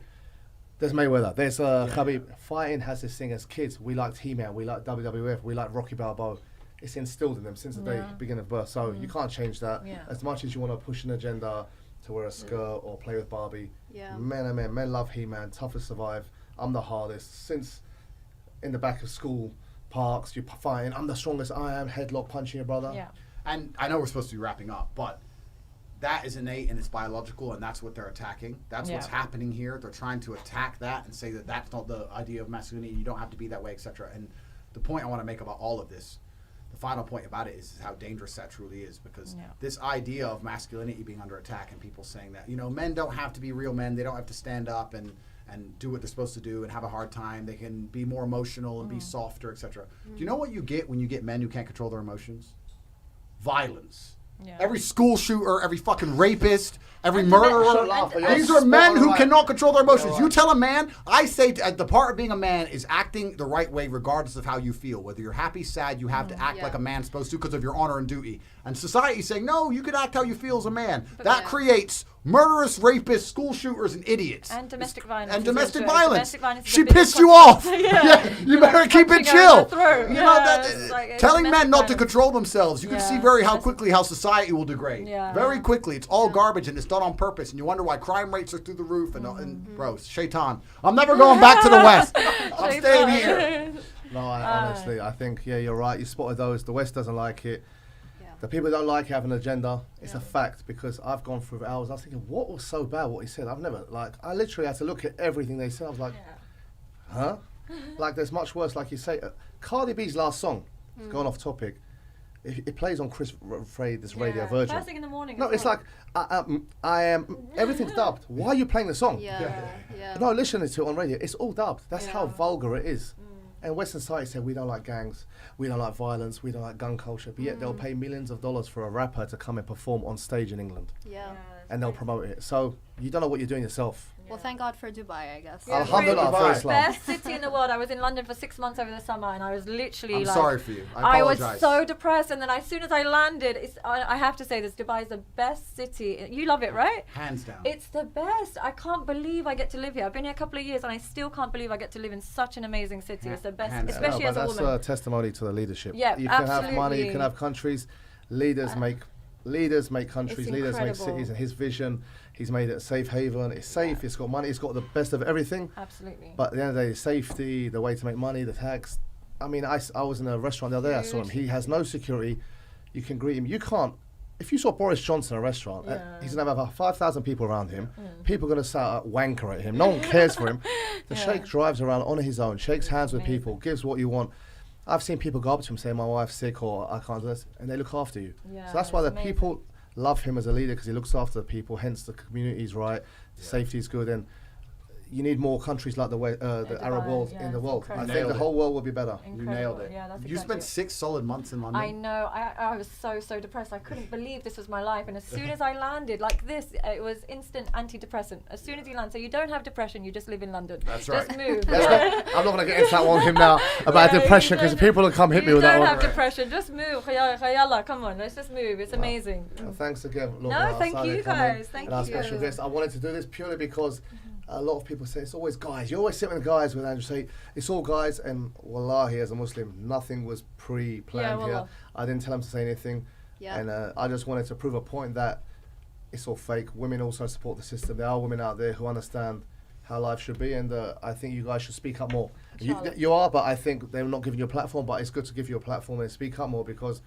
There's Mayweather. There's Khabib. Fighting has this thing as kids. We liked He-Man. We liked WWF. We liked Rocky Balboa. It's instilled in them since the day beginning of birth. So you can't change that. Yeah. As much as you want to push an agenda to wear a skirt or play with Barbie. Yeah. Men love He-Man. Tough to survive. I'm the hardest. Since in the back of school parks, you're fighting. I'm the strongest. I am. Headlock punching your brother. Yeah. And I know we're supposed to be wrapping up, but that is innate and it's biological, and that's what they're attacking. That's what's Yeah. happening here. They're trying to attack that and say that that's not the idea of masculinity. You don't have to be that way, etc. And the point I want to make about all of this, the final point about it is how dangerous that truly is, because Yeah. this idea of masculinity being under attack and people saying that, men don't have to be real men. They don't have to stand up and do what they're supposed to do and have a hard time. They can be more emotional and be softer, etc. Do you know what you get when you get men who can't control their emotions? Violence. Yeah. Every school shooter, every fucking rapist, every And murderer. Shut up, you're These are men spot who on. cannot control their emotions. You're You right. tell a man, I say the part of being a man is acting the right way regardless of how you feel. Whether you're happy, sad, you have to act Yeah. like a man's supposed to because of your honor and duty. And society is saying, no, you can act how you feel as a man. That yeah. creates murderous, rapists, school shooters, and idiots. And domestic violence. And is domestic also- violence. Domestic violence is She the biggest pissed you consequence. off. Yeah. You better keep it Punching her in chill. the throat. You Yeah, know it's like- it's telling men domestic not to violence. control themselves. You can Yeah. see how Domestic- quickly how society will degrade. Yeah. Very quickly. It's all garbage and it's done on purpose. And you wonder why crime rates are through the roof. And bro, shaitan. I'm never going back to the West. I'm staying here. No, honestly, I think, you're right. You spotted those. The West doesn't like it. Yeah. The people who don't like it have an agenda. It's a fact, because I've gone through hours. I was thinking, what was so bad what he said? I literally had to look at everything they said. I was like, huh? Like, there's much worse, like you say. Cardi B's last song, going off topic, it plays on Chris Frey, this Radio Virgin. First thing in the morning. No, as it's well. like, I am, everything's dubbed. Why are you playing the song? Yeah. No, listening to it on radio, it's all dubbed. That's how Yeah. vulgar it is. And Western society said, we don't like gangs, we don't like violence, we don't like gun culture, but yet they'll pay millions of dollars for a rapper to come and perform on stage in England, Yeah. and they'll promote it. So you don't know what you're doing yourself. Well, thank God for Dubai, I guess. Yeah, Alhamdulillah Dubai. for Islam. Best city in the world. I was in London for 6 months over the summer, and I was literally I'm like, sorry for you. I was apologize. so depressed, and then as soon as I landed, I have to say this: Dubai is the best city. You love it, right? Hands down. It's the best. I can't believe I get to live here. I've been here a couple of years, and I still can't believe I get to live in such an amazing city. It's the best, Hands down. especially as a that's woman. a testimony to the leadership. Yeah, you can have money, absolutely. you can have countries. Leaders make countries, It's leaders make incredible. cities, and his vision, he's made it a safe haven. It's safe, it's got money, it's got the best of everything. Absolutely. But at the end of the day, the safety, the way to make money, the tax. I mean, I was in a restaurant the other day, I saw him. He has no security. You can greet him. You can't. If you saw Boris Johnson in a restaurant, he's going to have about 5,000 people around him. People are going to shout wanker at him. No one cares for him. The sheikh drives around on his own, shakes hands with people, gives what you want. I've seen people go up to him say, my wife's sick or I can't do this, and they look after you. Yeah, So that's why the it's amazing. people love him as a leader, because he looks after the people, hence the community's right, the safety's good, and you need more countries like the Arab Dubai, world yeah, in the it's world. incredible. I think Nailed the it. whole world will be better. Incredible. You nailed it. Yeah, that's You exactly spent it. 6 solid months in London. I know. I was so depressed. I couldn't believe this was my life. And as soon as I landed, like this, it was instant antidepressant. As soon as you land, so you don't have depression. You just live in London. That's Just right. move. I'm not going to get into that one with him now about Yeah, depression, you because don't- people will come hit me You with that don't one. have depression. Just move. Khayallah, come on. Let's just move. It's amazing. Thanks again, No, Lorna, thank Sadia you Khan, guys. Thank and our you. special guest. I wanted to do this purely because a lot of people say it's always guys. You always sit with guys with Andrew Tate. It's all guys, and wallahi, as a Muslim, nothing was pre-planned Yeah, here. wallah. I didn't tell him to say anything, Yeah. and I just wanted to prove a point that it's all fake. Women also support the system. There are women out there who understand how life should be, and I think you guys should speak up more. You are, but I think they're not giving you a platform. But it's good to give you a platform and speak up more, because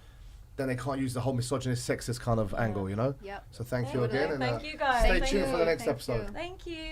then they can't use the whole misogynist, sexist kind of angle, you know. Yep. So thank you Thank you. again, and Thank you, guys. stay Thank tuned for the you. next Thank episode. you. Thank you.